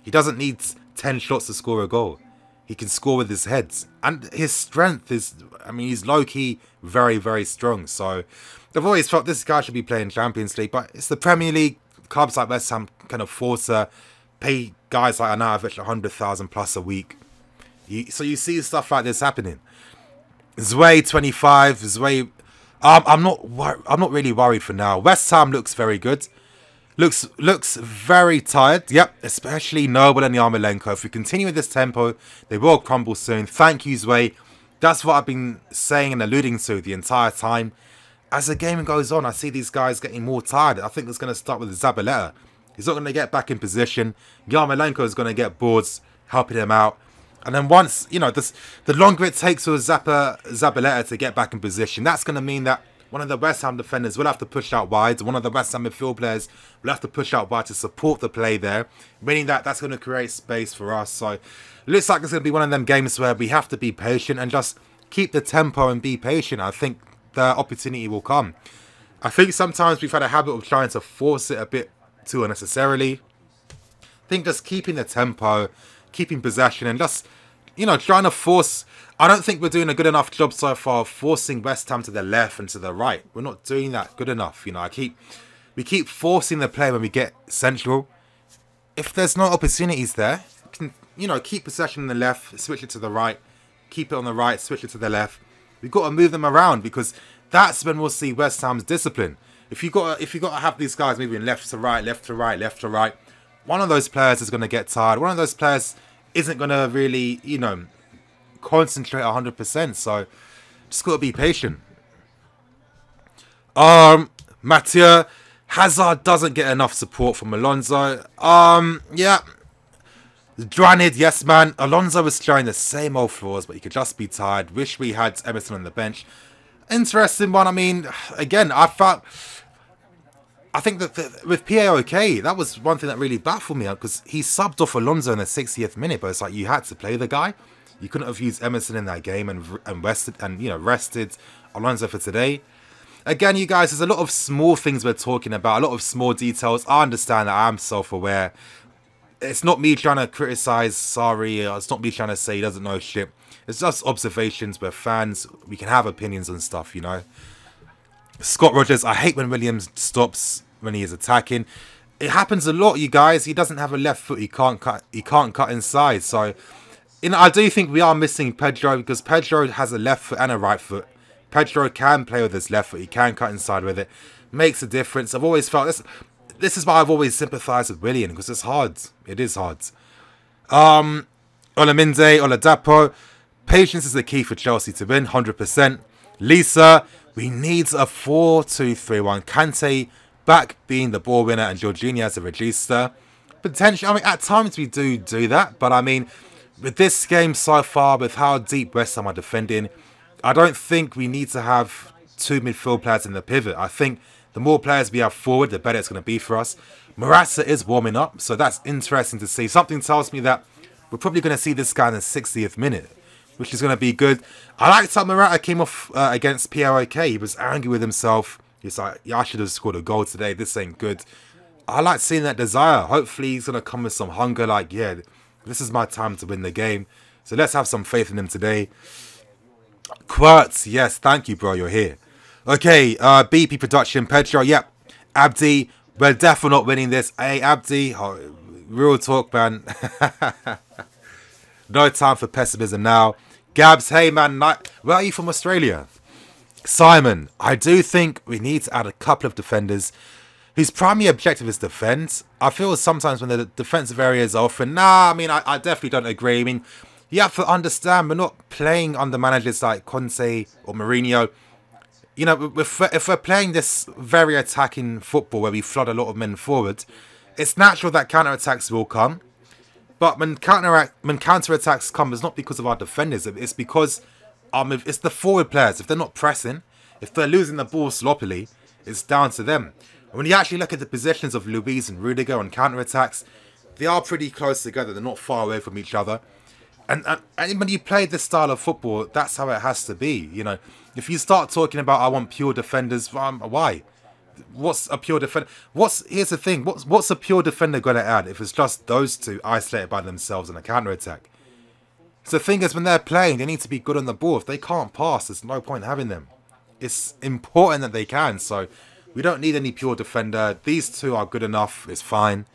He doesn't need 10 shots to score a goal. He can score with his heads. And his strength is, I mean, he's low-key very, very strong. So I've always felt this guy should be playing Champions League. But it's the Premier League. Clubs like West Ham can afford to pay guys like Arnautovic 100,000 plus a week. So you see stuff like this happening. Zwei 25. Zwei. I'm not really worried for now. West Ham looks very good. Looks very tired. Yep, especially Noble and Yarmolenko. If we continue with this tempo, they will crumble soon. Thank you, Zwei. That's what I've been saying and alluding to the entire time. As the game goes on, I see these guys getting more tired. I think it's going to start with Zabaleta. He's not going to get back in position. Yarmolenko is going to get boards, helping him out. And then once, you know, the longer it takes for Zabaleta to get back in position, that's going to mean that one of the West Ham defenders will have to push out wide. One of the West Ham midfield players will have to push out wide to support the play there, meaning that that's going to create space for us. So it looks like it's going to be one of them games where we have to be patient and just keep the tempo and be patient. I think the opportunity will come. I think sometimes we've had a habit of trying to force it a bit too unnecessarily. I think just keeping the tempo, keeping possession, and just, you know, trying to force. I don't think we're doing a good enough job so far of forcing West Ham to the left and to the right. We're not doing that good enough. You know, we keep forcing the play when we get central. If there's no opportunities there, you know, keep possession on the left, switch it to the right, keep it on the right, switch it to the left. We've got to move them around, because that's when we'll see West Ham's discipline. If you got to have these guys moving left to right, left to right, left to right, one of those players is going to get tired. One of those players isn't going to really, you know, concentrate 100%. So just got to be patient. Mathieu, Hazard doesn't get enough support from Alonso. Yeah. Granted, yes, man. Alonso was showing the same old flaws, but he could just be tired. Wish we had Emerson on the bench. Interesting one. I mean, again, I think that with PAOK, that was one thing that really baffled me, because he subbed off Alonso in the 60th minute, but it's like you had to play the guy. You couldn't have used Emerson in that game and rested Alonso for today. Again, you guys, there's a lot of small things we're talking about, a lot of small details. I understand that. I'm self-aware. It's not me trying to criticize Sarri. It's not me trying to say he doesn't know shit. It's just observations. We're fans. We can have opinions on stuff, you know. Scott Rogers, I hate when Williams stops when he is attacking. It happens a lot, you guys. He doesn't have a left foot. He can't cut inside. So, you know, I do think we are missing Pedro, because Pedro has a left foot and a right foot. Pedro can play with his left foot. He can cut inside with it. Makes a difference. I've always felt this. This is why I've always sympathised with Willian, because it's hard. It is hard. Olamide, Oladapo. Patience is the key for Chelsea to win, 100%. Lisa, we need a 4-2-3-1. Kante back being the ball winner and Jorginho as a regista. Potentially, I mean, at times we do that. But I mean, with this game so far, with how deep West Ham are defending, I don't think we need to have two midfield players in the pivot. I think the more players we have forward, the better it's going to be for us. Morata is warming up, so that's interesting to see. Something tells me that we're probably going to see this guy in the 60th minute, which is going to be good. I liked how Morata came off against PAOK. He was angry with himself. He's like, yeah, I should have scored a goal today. This ain't good. I like seeing that desire. Hopefully he's going to come with some hunger, like, yeah, this is my time to win the game. So let's have some faith in him today. Quirts, yes, thank you, bro, you're here. Okay, BP Production, Pedro, yep. Abdi, we're definitely not winning this. Hey, Abdi, oh, real talk, man. No time for pessimism now. Gabs, hey, man, where are you from, Australia? Simon, I do think we need to add a couple of defenders whose primary objective is defense. I feel sometimes when the defensive area is often, nah, I mean, I definitely don't agree. I mean, you have to understand, we're not playing under managers like Conte or Mourinho. You know, if we're playing this very attacking football where we flood a lot of men forward, it's natural that counter-attacks will come. But when counter-attacks come, it's not because of our defenders. It's because it's the forward players. If they're not pressing, if they're losing the ball sloppily, it's down to them. And when you actually look at the positions of Luiz and Rudiger on counter-attacks, they are pretty close together. They're not far away from each other. And when you play this style of football, that's how it has to be. You know, if you start talking about I want pure defenders, why? What's a pure defender? Here's the thing. What's a pure defender going to add if it's just those two isolated by themselves in a counter-attack? So the thing is, when they're playing, they need to be good on the ball. If they can't pass, there's no point having them. It's important that they can, so we don't need any pure defender. These two are good enough. It's fine.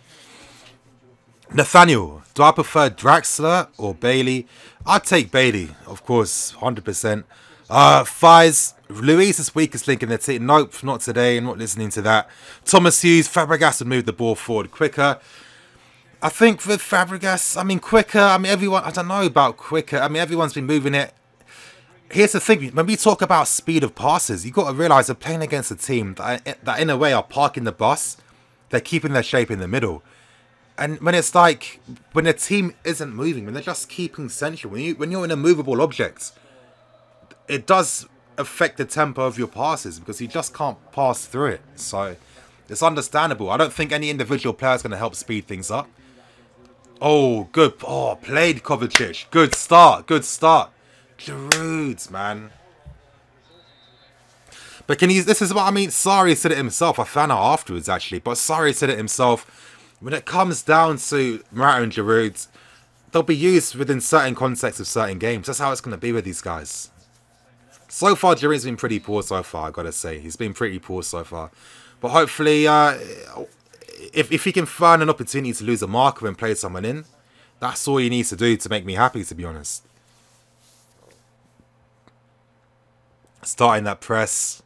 Nathaniel, do I prefer Draxler or Bailey? I'd take Bailey, of course, 100%. Fies, Luis's weakest link in the team. Nope, not today. I'm not listening to that. Thomas Hughes, Fabregas would move the ball forward quicker. I think with Fabregas, I mean, quicker. I mean, everyone, I don't know about quicker. I mean, everyone's been moving it. Here's the thing. When we talk about speed of passes, you've got to realise they're playing against a team that in a way are parking the bus. They're keeping their shape in the middle. And when it's like, when the team isn't moving, when they're just keeping central, when you're in a movable object, it does affect the tempo of your passes because you just can't pass through it. So it's understandable. I don't think any individual player is going to help speed things up. Oh, good. Oh, played Kovacic. Good start. Good start. Giroud, man. But can you... This is what I mean. Sarri said it himself. I found out afterwards, actually. But Sarri said it himself. When it comes down to Morata and Giroud, they'll be used within certain contexts of certain games. That's how it's going to be with these guys. So far, Giroud's been pretty poor so far, I've got to say. He's been pretty poor so far. But hopefully, if he can find an opportunity to lose a marker and play someone in, that's all he needs to do to make me happy, to be honest. Starting that press.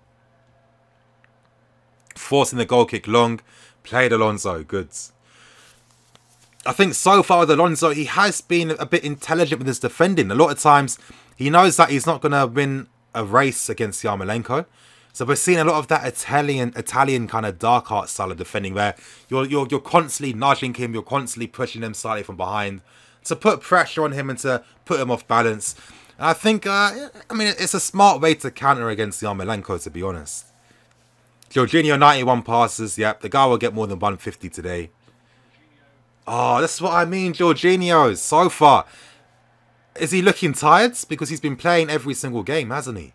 Forcing the goal kick long. Played Alonso. Good. I think so far with Alonso, he has been a bit intelligent with his defending. A lot of times, he knows that he's not going to win a race against Yarmolenko. So we're seeing a lot of that Italian kind of dark art style of defending where you're constantly nudging him, you're constantly pushing him slightly from behind to put pressure on him and to put him off balance. And I think, I mean, it's a smart way to counter against Yarmolenko, to be honest. Jorginho, 91 passes. Yep, the guy will get more than 150 today. Oh, that's what I mean, Jorginho. So far. Is he looking tired? Because he's been playing every single game, hasn't he?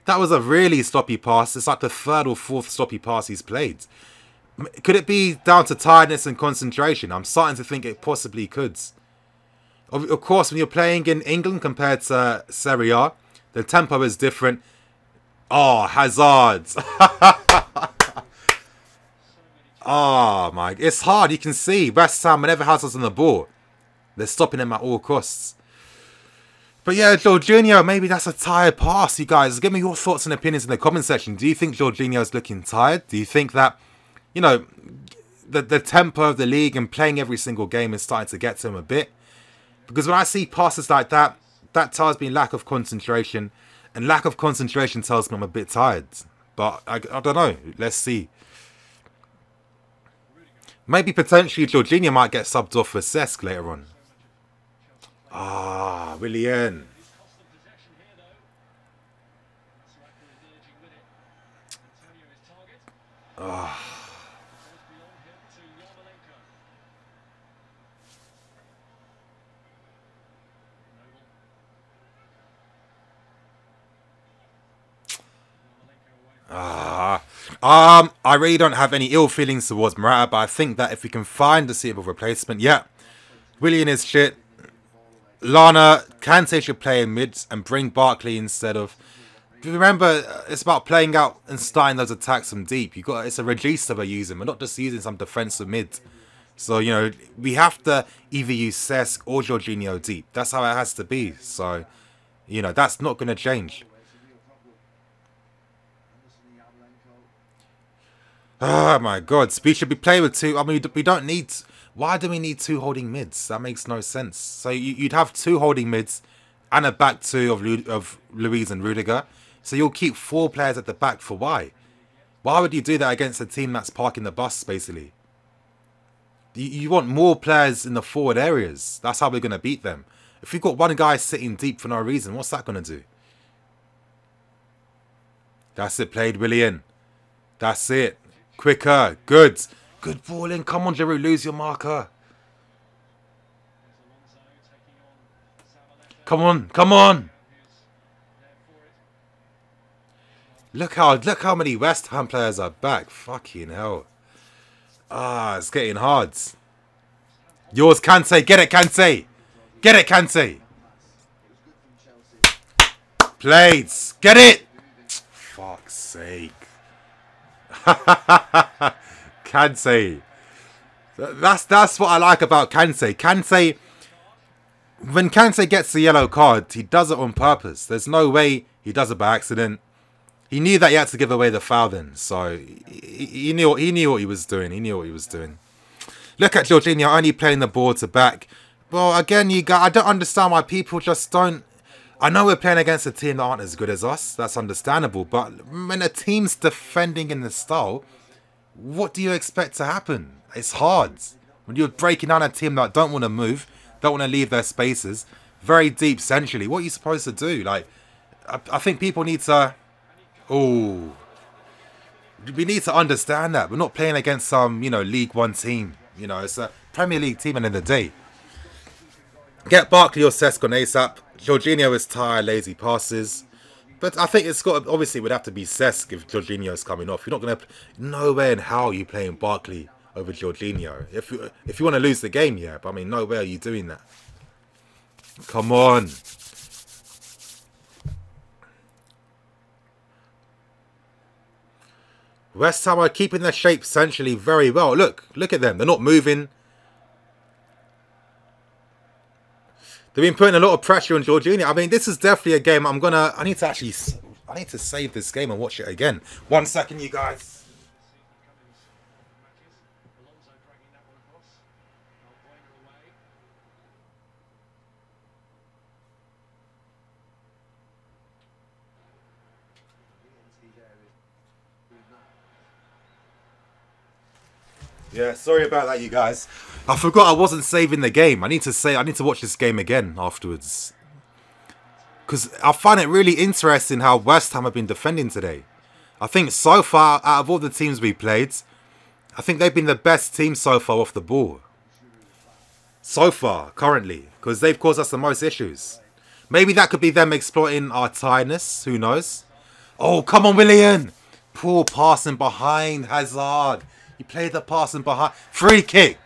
That was a really sloppy pass. It's like the third or fourth sloppy pass he's played. Could it be down to tiredness and concentration? I'm starting to think it possibly could. Of course, when you're playing in England compared to Serie A, the tempo is different. Oh, Hazard. Oh, my. It's hard. You can see West Ham, whenever Hazard's on the ball, they're stopping him at all costs. But yeah, Jorginho, maybe that's a tired pass, you guys. Give me your thoughts and opinions in the comment section. Do you think Jorginho's looking tired? Do you think that, you know, the tempo of the league and playing every single game is starting to get to him a bit? Because when I see passes like that, that tells me lack of concentration. And lack of concentration tells me I'm a bit tired. But I don't know. Let's see. Maybe potentially Jorginho might get subbed off for Cesc later on. Ah, Willian. Ah. I really don't have any ill feelings towards Morata, but I think that if we can find a suitable replacement, yeah, Willian is shit. Lana, Kante should play in mids and bring Barkley instead of. Remember, it's about playing out and starting those attacks from deep. It's a regista we're using. We're not just using some defensive mid. So, you know, we have to either use Cesc or Jorginho deep. That's how it has to be. So, you know, that's not going to change. Oh my god, we should be playing with two. I mean, we don't need. Why do we need two holding mids? That makes no sense. So you'd have two holding mids and a back two of Luiz and Rudiger. So you'll keep four players at the back for why? Why would you do that against a team that's parking the bus, basically? You want more players in the forward areas. That's how we're going to beat them. If you've got one guy sitting deep for no reason, what's that going to do? That's it, played Willian. That's it. Quicker. Good. Good ball in. Come on, Giroud. Lose your marker. Come on. Come on. Look how many West Ham players are back. Fucking hell. Ah, it's getting hard. Yours, Kante. Get it, Kante. Get it, Kante. Played. Get it. Fuck's sake. Kante. That's what I like about Kante. Kante, when Kante gets the yellow card, he does it on purpose. There's no way he does it by accident. He knew that he had to give away the foul then, so he knew what he was doing. He knew what he was doing. Look at Jorginho only playing the ball to back. Well, again, I don't understand why people just don't. I know we're playing against a team that aren't as good as us. That's understandable. But when a team's defending in this style, what do you expect to happen? It's hard. When you're breaking down a team that don't want to move, don't want to leave their spaces, very deep centrally, what are you supposed to do? Like, I think people need to... Oh, we need to understand that. We're not playing against some, League One team. It's a Premier League team at the end of the day. Get Barkley or Cesc on ASAP. Jorginho is tired, lazy passes. But I think it's got, obviously it would have to be Cesc if Jorginho is coming off. You're not going to, nowhere in hell are you playing Barkley over Jorginho. If you want to lose the game, yeah. But I mean, nowhere are you doing that. Come on. West Ham are keeping their shape centrally very well. Look at them. They're not moving. They've been putting a lot of pressure on Jorginho. I mean, this is definitely a game I need to save this game and watch it again. 1 second, you guys. Yeah, sorry about that, you guys. I forgot I wasn't saving the game. I need to watch this game again afterwards. Because I find it really interesting how West Ham have been defending today. I think so far, out of all the teams we played, I think they've been the best team so far off the ball. So far, currently. Because they've caused us the most issues. Maybe that could be them exploiting our tiredness. Who knows? Oh, come on, Willian. Poor passing behind Hazard. He played the passing behind. Free kick.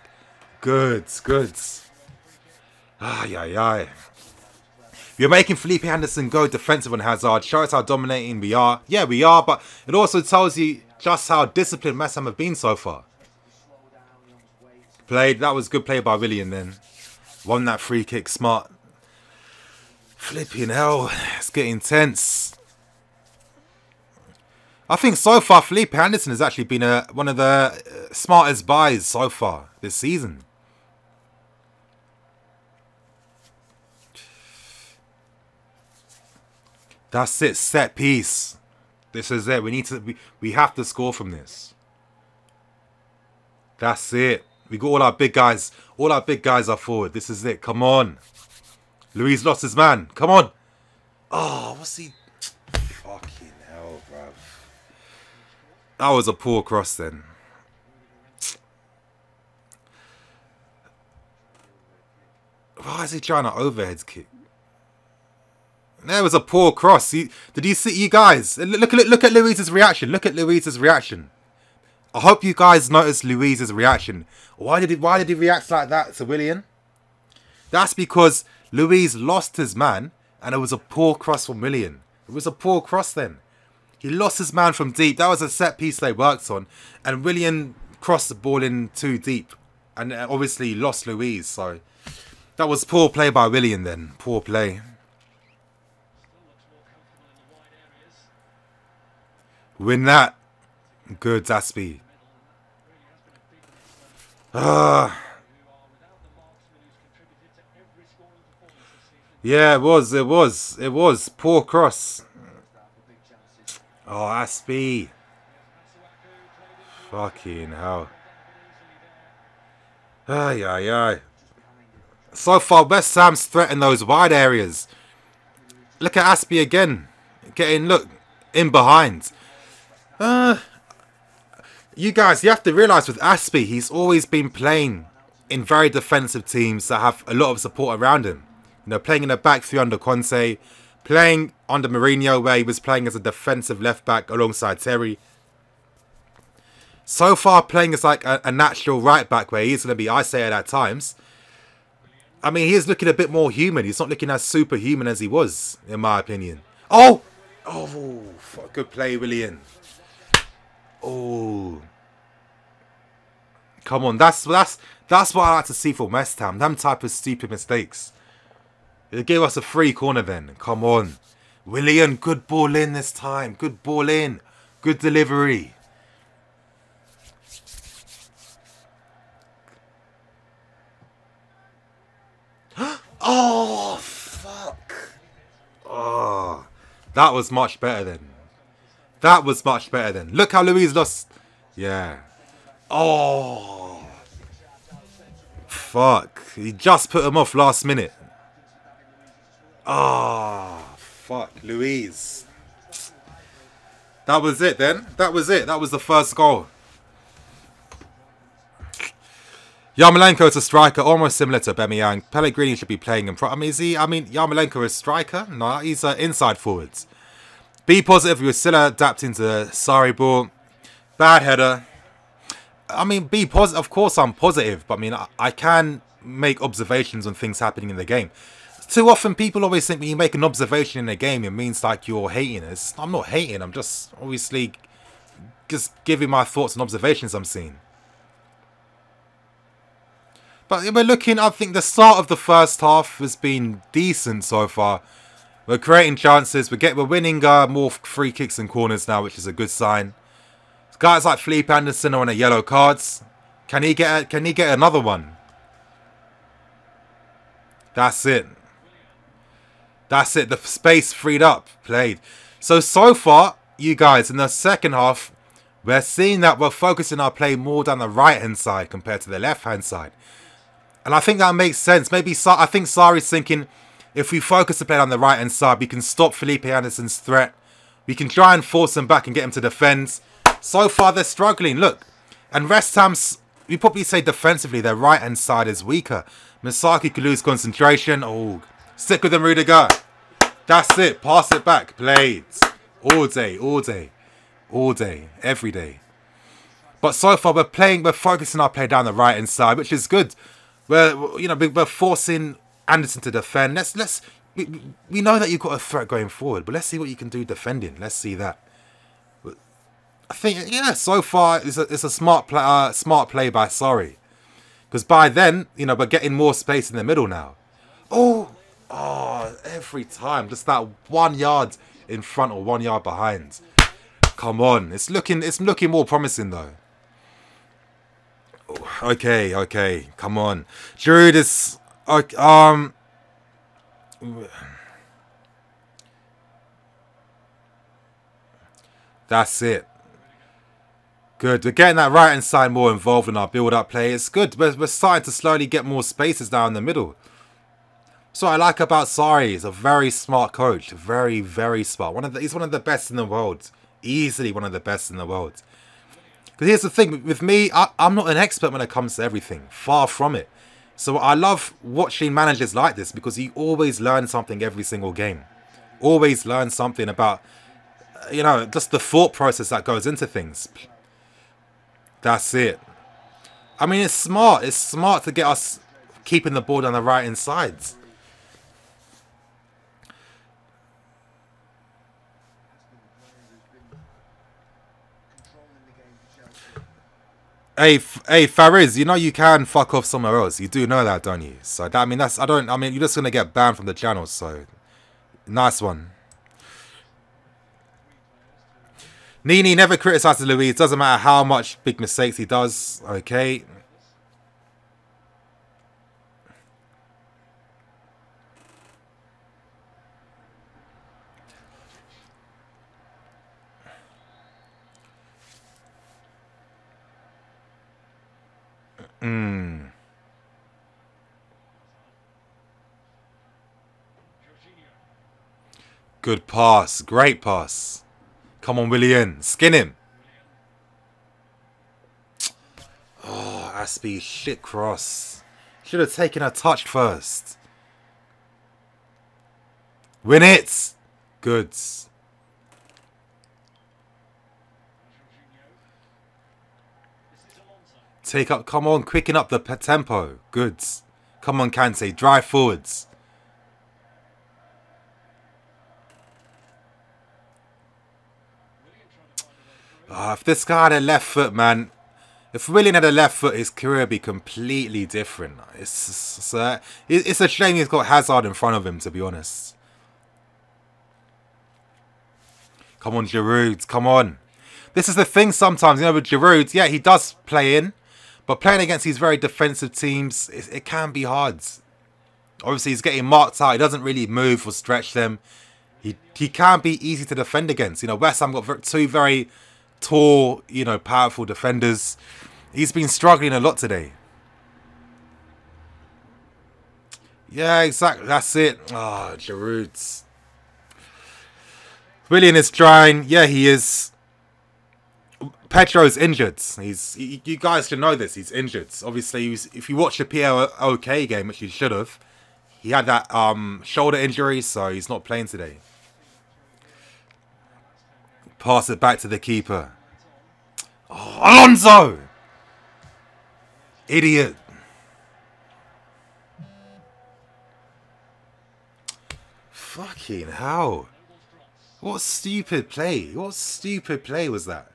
Good. Ay. You're making Felipe Anderson go defensive on Hazard. Shows how dominating we are. Yeah, we are, but it also tells you just how disciplined West Ham have been so far. That was good play by Willian then. Won that free kick smart. Flipping hell. It's getting tense. I think so far Felipe Anderson has actually been one of the smartest buys so far this season. That's it, set piece. This is it. We have to score from this. That's it. We got all our big guys. All our big guys are forward. This is it. Come on. Luis lost his man. Come on. Oh, what's he? Fucking hell, bruv. That was a poor cross then. Why is he trying to overhead kick? There was a poor cross. Did you see, you guys? Look at Luis's reaction. Look at Luis's reaction. I hope you guys noticed Luis's reaction. Why did he react like that to Willian? That's because Luis lost his man, and it was a poor cross from Willian. It was a poor cross then. He lost his man from deep. That was a set piece they worked on, and Willian crossed the ball in too deep, and obviously lost Luis. So that was poor play by Willian then. Poor play. Win that. Good, Aspie. Yeah, it was. Poor cross. Oh, Aspie. Fucking hell. Ay. So far, West Ham's threatened those wide areas. Look at Aspie again. Look, in behind. You guys, you have to realise with Aspie, he's always been playing in very defensive teams that have a lot of support around him. You know, playing in the back three under Conte, Playing under Mourinho, where he was playing as a defensive left back alongside Terry. So far, playing as like a natural right back, where he is going to be isolated at times. I mean, he is looking a bit more human. He's not looking as superhuman as he was, in my opinion. Oh! Oh, good play, Willian. Oh. Come on, that's what I like to see from West Ham. Them type of stupid mistakes. They gave us a free corner then. Come on. Willian, good ball in this time. Good ball in. Good delivery. Oh, fuck. Oh, that was much better then. That was much better then. Look how Luis lost. Yeah. Oh. Fuck. He just put him off last minute. Oh, fuck. Luis. That was it then. That was it. That was the first goal. Yarmolenko is a striker, almost similar to Aubameyang. Pellegrini should be playing him. I mean, is he? I mean, Yarmolenko is a striker? No, he's inside forwards. Be positive. We were still adapting to Sarri ball. Bad header. I mean, be positive. Of course, I'm positive, but I mean, I can make observations on things happening in the game. Too often, people always think when you make an observation in a game, it means like you're hating it. I'm not hating. I'm just obviously just giving my thoughts and observations I'm seeing. But we're looking, I think the start of the first half has been decent so far. We're creating chances. We're winning more free kicks and corners now, which is a good sign. Guys like Felipe Anderson are on a yellow cards. Can he get another one? That's it. That's it. The space freed up. Played. So far, you guys, in the second half, we're seeing that we're focusing our play more down the right-hand side compared to the left-hand side. And I think that makes sense. Maybe I think Sarri's thinking, if we focus the play on the right-hand side, we can stop Felipe Anderson's threat. We can try and force him back and get him to defend. So far, they're struggling. Look. And West Ham's, we probably say defensively, their right-hand side is weaker. Masaki could lose concentration. Oh, stick with him, Rudiger. That's it. Pass it back. Played. All day, all day. All day. Every day. But so far, we're focusing our play down the right-hand side, which is good. We're forcing Anderson to defend. We know that you've got a threat going forward, but let's see what you can do defending. Let's see that. I think, yeah, so far it's a smart play by Sarri, because by then, we're getting more space in the middle now. Oh, every time, just that 1 yard in front or 1 yard behind. Come on, it's looking more promising though. Okay, come on. Giroud is... That's it. Good. We're getting that right-hand side more involved in our build-up play. It's good. We're starting to slowly get more spaces down in the middle. So what I like about Sarri, he's a very smart coach. Very, very smart. He's one of the best in the world. Easily one of the best in the world. Because here's the thing, with me, I'm not an expert when it comes to everything. Far from it. So I love watching managers like this because he always learns something every single game. Always learns something about, just the thought process that goes into things. That's it. I mean, it's smart. It's smart to get us keeping the ball on the right-hand sides. Hey, Fariz, you can fuck off somewhere else. You do know that, don't you? So that, you're just gonna get banned from the channel. So nice one. Nini never criticizes Luis. Doesn't matter how much big mistakes he does. Okay. Good pass. Great pass. Come on, Willian. Skin him. Oh, Aspie, shit cross. Should have taken a touch first. Win it. Good. Take up. Come on. Quicken up the tempo. Good. Come on, Kante. Drive forwards. If this guy had a left foot, man. If Willian had a left foot, his career would be completely different. It's a shame he's got Hazard in front of him, to be honest. Come on, Giroud. Come on. This is the thing sometimes, you know, with Giroud. Yeah, he does play in. But playing against these very defensive teams, it can be hard. Obviously, he's getting marked out. He doesn't really move or stretch them. He can be easy to defend against. You know, West Ham got two very tall, you know, powerful defenders. He's been struggling a lot today. Yeah, exactly. That's it. Ah, Giroud. Willian is trying. Yeah, he is. Pedro's injured. You guys should know this. He's injured. Obviously, if you watch the PLOK game, which you should have, he had that shoulder injury, so he's not playing today. Pass it back to the keeper. Oh, Alonso! Idiot. Fucking hell. What stupid play. What stupid play was that?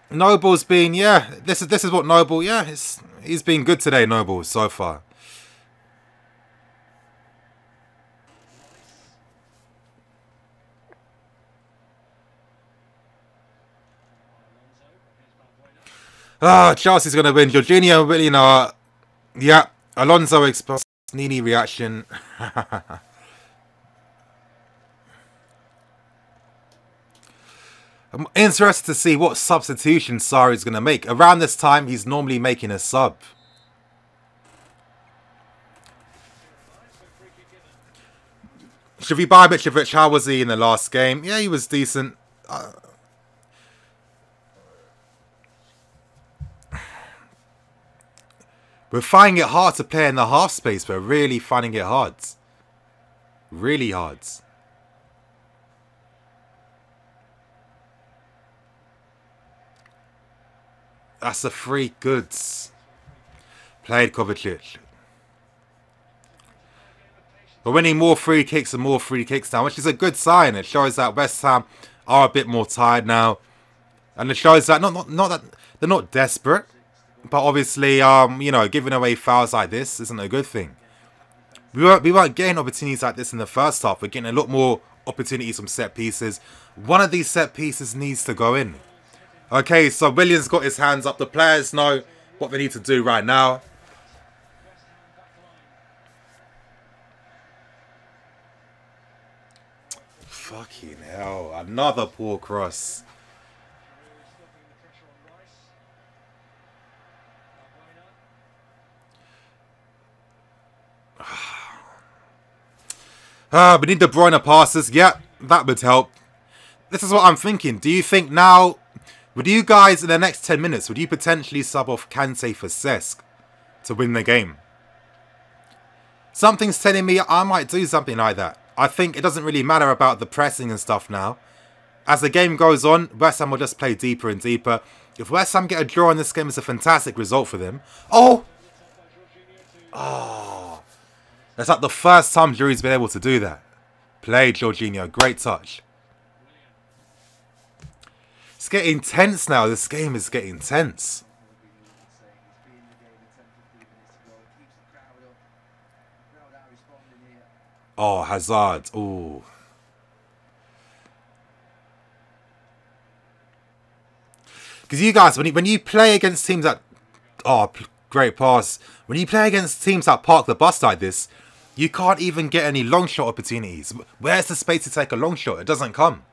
Noble's been, yeah, this is what Noble, yeah, he's been good today, Noble, so far. Ah, Chelsea's going to win. Jorginho, really, no. Yeah, Alonso exposed. Nini reaction. I'm interested to see what substitution Sarri's going to make. Around this time, he's normally making a sub. Shavibabic, how was he in the last game? Yeah, he was decent. We're finding it hard to play in the half space. We're really finding it hard. Really hard. That's a free. Goods. Played Kovacic. We're winning more free kicks and more free kicks now, which is a good sign. It shows that West Ham are a bit more tired now. And it shows that not that they're not desperate. But obviously, you know, giving away fouls like this isn't a good thing. We weren't getting opportunities like this in the first half. We're getting a lot more opportunities from set pieces. One of these set pieces needs to go in. Okay, so Willian's got his hands up. The players know what they need to do right now. Fucking hell. Another poor cross. We need De Bruyne passes. Yeah, that would help. This is what I'm thinking. Do you think now, would you guys in the next 10 minutes, would you potentially sub off Kante for Cesc to win the game? Something's telling me I might do something like that. I think it doesn't really matter about the pressing and stuff now. As the game goes on, West Ham will just play deeper and deeper. If West Ham get a draw in this game, it's a fantastic result for them. Oh! Oh! That's like the first time Giroud's been able to do that. Played Jorginho. Great touch. It's getting tense now. This game is getting tense. Oh, Hazard. Ooh. Because you guys, when you play against teams that... Oh, great pass. When you play against teams that park the bus like this, you can't even get any long shot opportunities. Where's the space to take a long shot? It doesn't come.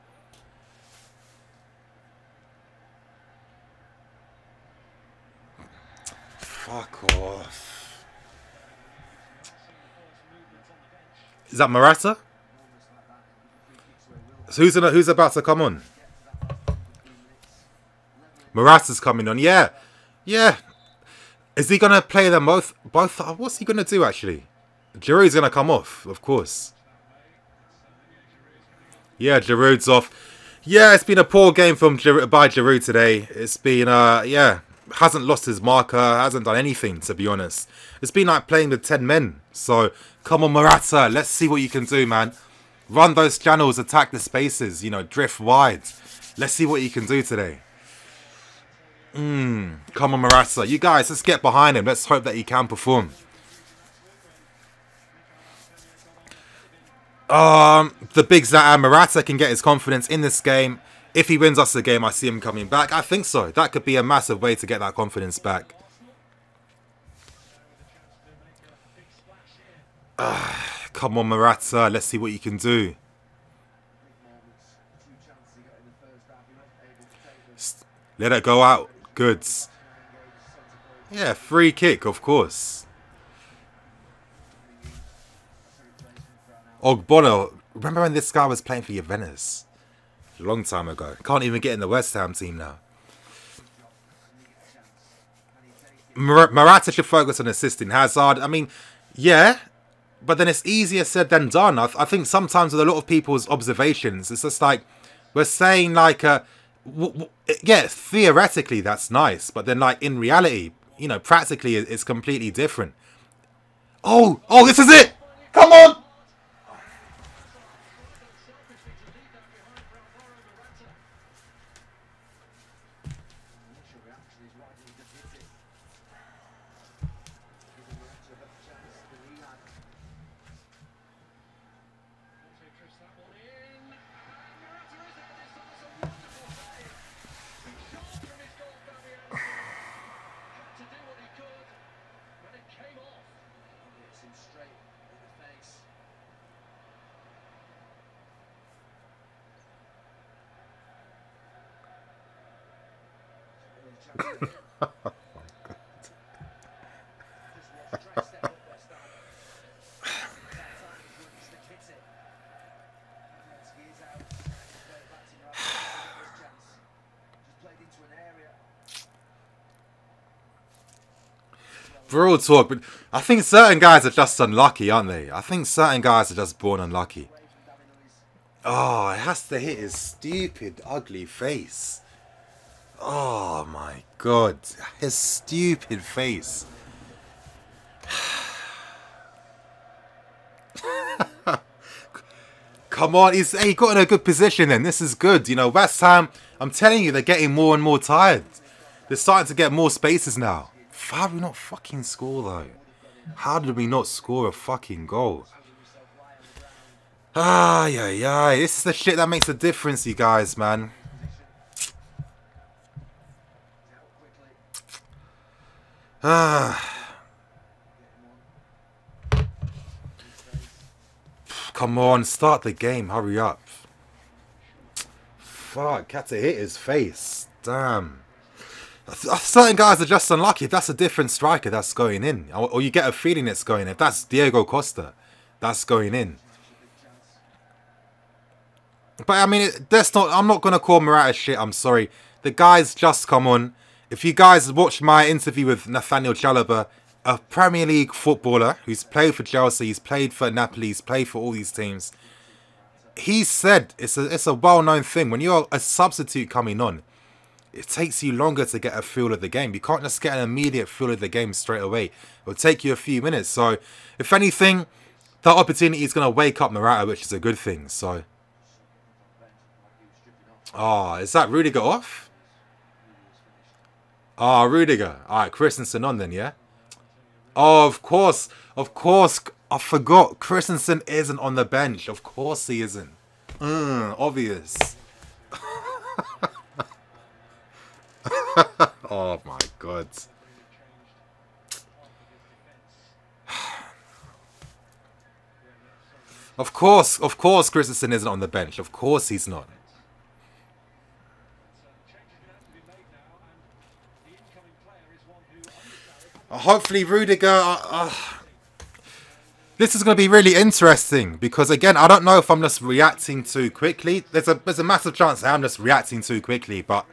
Fuck off. Is that Morata? So who's about to come on? Morata's coming on. Yeah. Yeah. Is he going to play them both? What's he going to do, actually? Giroud's going to come off, of course. Yeah, Giroud's off. Yeah, it's been a poor game from by Giroud today. It's been, yeah, hasn't lost his marker, hasn't done anything, to be honest. It's been like playing with 10 men. So, come on, Morata, let's see what you can do, man. Run those channels, attack the spaces, you know, drift wide. Let's see what you can do today. Come on, Morata. You guys, let's get behind him. Let's hope that he can perform. The big Zlatan Morata can get his confidence in this game. If he wins us the game, I see him coming back. I think so. That could be a massive way to get that confidence back. Come on, Morata. Let's see what you can do. Let it go out. Good. Yeah, free kick, of course. Ogbono. Remember when this guy was playing for Juventus? A long time ago. Can't even get in the West Ham team now. Morata should focus on assisting Hazard. I mean, yeah. But then it's easier said than done. I think sometimes with a lot of people's observations, it's just like, we're saying like, yeah, theoretically that's nice. But then like in reality, you know, practically it's completely different. Oh, this is it. Come on. Oh my God. Real talk, but I think certain guys are just unlucky, aren't they? I think certain guys are just born unlucky. Oh, it has to hit his stupid, ugly face. Oh my God, his stupid face. Come on, he got in a good position then. This is good. You know, West Ham, I'm telling you, they're getting more and more tired. They're starting to get more spaces now. How did we not fucking score though? How did we not score a fucking goal? Ay. This is the shit that makes a difference, you guys, man. Come on, start the game. Hurry up. Fuck, had to hit his face. Damn. Certain guys are just unlucky. If that's a different striker, that's going in. Or you get a feeling it's going in. If that's Diego Costa, that's going in. But I mean, I'm not going to call Morata shit. I'm sorry. The guy's just come on. If you guys watched my interview with Nathaniel Chalobah, a Premier League footballer who's played for Chelsea, he's played for Napoli, he's played for all these teams. He said it's a well-known thing. When you're a substitute coming on, it takes you longer to get a feel of the game. You can't just get an immediate feel of the game straight away. It'll take you a few minutes. So, if anything, that opportunity is going to wake up Morata, which is a good thing. So, is that Rudiger off? Rudiger. Alright, Christensen on then, yeah? Oh, of course. I forgot. Christensen isn't on the bench. Of course he isn't. Obvious. Oh my God. Of course Christensen isn't on the bench. Of course he's not. Hopefully Rudiger... This is going to be really interesting because, again, I don't know if I'm just reacting too quickly. There's a massive chance that I'm just reacting too quickly, but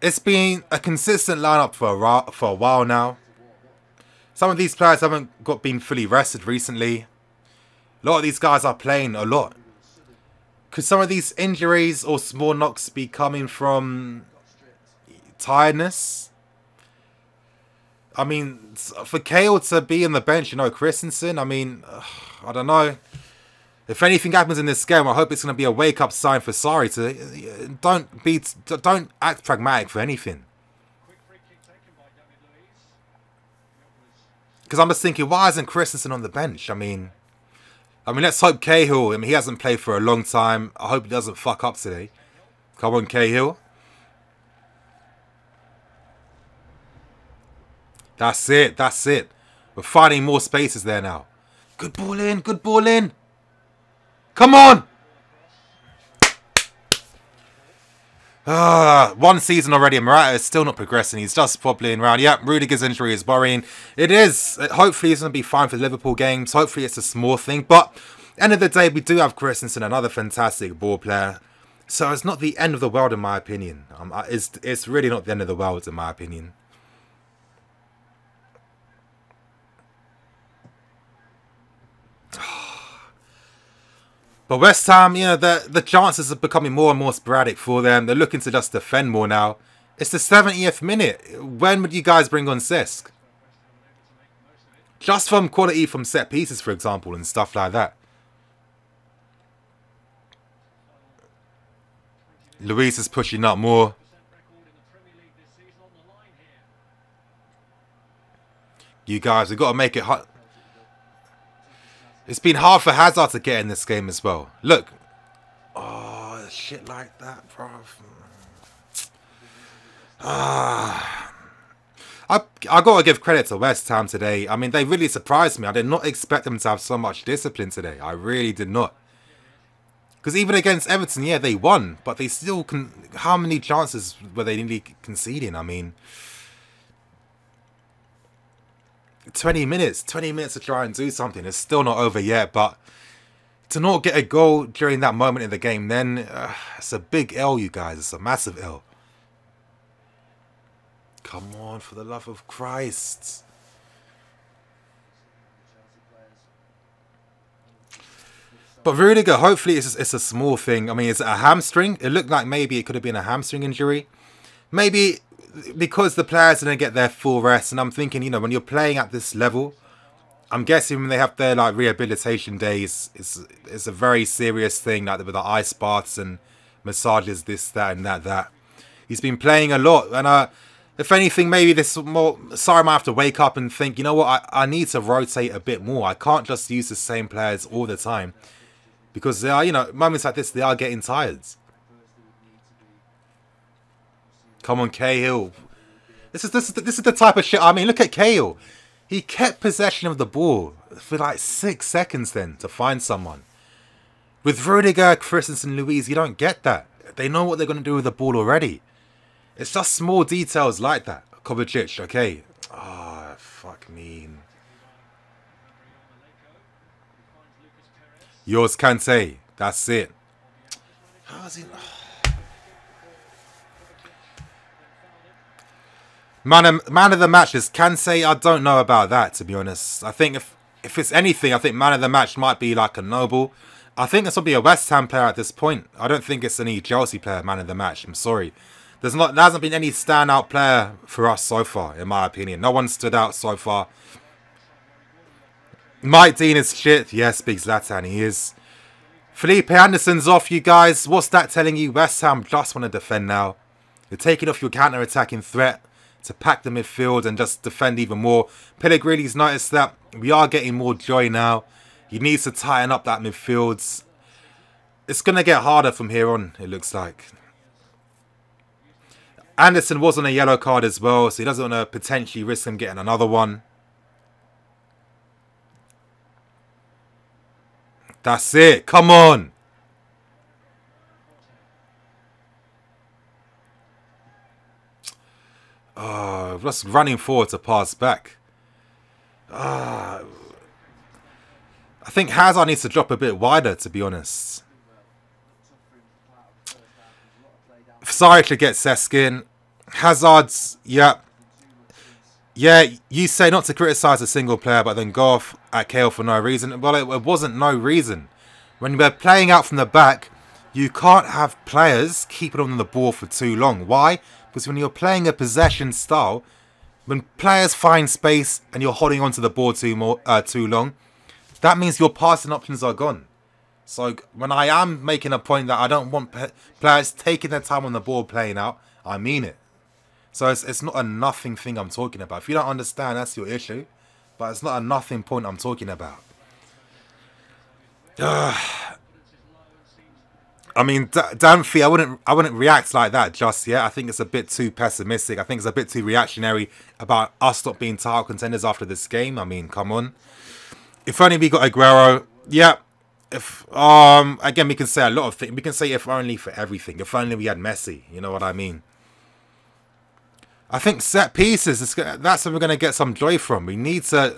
it's been a consistent lineup for a while now. Some of these players haven't been fully rested recently. A lot of these guys are playing a lot. Could some of these injuries or small knocks be coming from tiredness? I mean, for Kale to be on the bench, you know, Christensen, I mean, I don't know. If anything happens in this game, I hope it's going to be a wake-up sign for Sarri to don't act pragmatic for anything. Because I'm just thinking, why isn't Christensen on the bench? I mean, let's hope Cahill. I mean, he hasn't played for a long time. I hope he doesn't fuck up today. Come on, Cahill. That's it. That's it. We're finding more spaces there now. Good ball in. Good ball in. Come on! One season already, and Morata is still not progressing. He's just wobbling around. Yep, Rudiger's injury is worrying. It is. Hopefully, he's going to be fine for the Liverpool games. Hopefully, it's a small thing. But, end of the day, we do have Christensen, another fantastic ball player. So, it's not the end of the world, in my opinion. It's really not the end of the world, in my opinion. But West Ham, you know, the chances are becoming more and more sporadic for them. They're looking to just defend more now. It's the 70th minute. When would you guys bring on Cesc? Just from quality from set pieces, for example, and stuff like that. Luis is pushing up more. You guys, we've got to make it hot. It's been hard for Hazard to get in this game as well. Look. Oh, shit like that, bro. I got to give credit to West Ham today. I mean, they really surprised me. I did not expect them to have so much discipline today. I really did not. Because even against Everton, yeah, they won. But they still can... How many chances were they nearly conceding? I mean... 20 minutes to try and do something. It's still not over yet, but to not get a goal during that moment in the game, then it's a big L, you guys. It's a massive L. Come on, for the love of Christ. But Rudiger, hopefully it's a small thing. I mean, is it a hamstring? It looked like maybe it could have been a hamstring injury. Maybe... because the players didn't get their full rest, and I'm thinking, you know, when you're playing at this level, I'm guessing when they have their like rehabilitation days, it's a very serious thing, like with the ice baths and massages, this, that, and that. He's been playing a lot, and if anything, maybe this more. Sorry, I might have to wake up and think, you know what, I need to rotate a bit more. I can't just use the same players all the time, because they are, you know, moments like this, they are getting tired. Come on, Cahill. This is the type of shit. I mean, look at Cahill. He kept possession of the ball for like 6 seconds then to find someone. With Rudiger, Christensen, Luis, you don't get that. They know what they're going to do with the ball already. It's just small details like that. Kovacic, okay. Ah, fuck me. Yours, Kante. That's it. How's he... Man of the match is Kante. I don't know about that, to be honest. I think if it's anything, I think man of the match might be like a Noble. I think this will be a West Ham player at this point. I don't think it's any Chelsea player, man of the match. I'm sorry. There hasn't been any standout player for us so far, in my opinion. No one stood out so far. Mike Dean is shit. Yes, big Zlatan, he is. Felipe Anderson's off, you guys. What's that telling you? West Ham just want to defend now. You're taking off your counter-attacking threat to pack the midfield and just defend even more. Pellegrini's noticed that we are getting more joy now. He needs to tighten up that midfield. It's going to get harder from here on, it looks like. Anderson was on a yellow card as well, so he doesn't want to potentially risk him getting another one. That's it. Come on. Oh, just running forward to pass back. I think Hazard needs to drop a bit wider, to be honest. Sorry to get Cesc in. Hazard's, yeah. Yeah, you say not to criticise a single player, but then go off at KO for no reason. Well, it wasn't no reason. When we're playing out from the back, you can't have players keeping on the ball for too long. Why? Because when you're playing a possession style, when players find space and you're holding onto the ball too long, that means your passing options are gone. So when I am making a point that I don't want players taking their time on the ball playing out, I mean it. So it's not a nothing thing I'm talking about. If you don't understand, that's your issue. But it's not a nothing point I'm talking about. I mean, Danfi, I wouldn't react like that just yet. I think it's a bit too pessimistic. I think it's a bit too reactionary about us not being title contenders after this game. I mean, come on. If only we got Aguero. Yeah. If again, we can say a lot of things. We can say if only for everything. If only we had Messi. You know what I mean? I think set pieces, that's where we're going to get some joy from. We need to...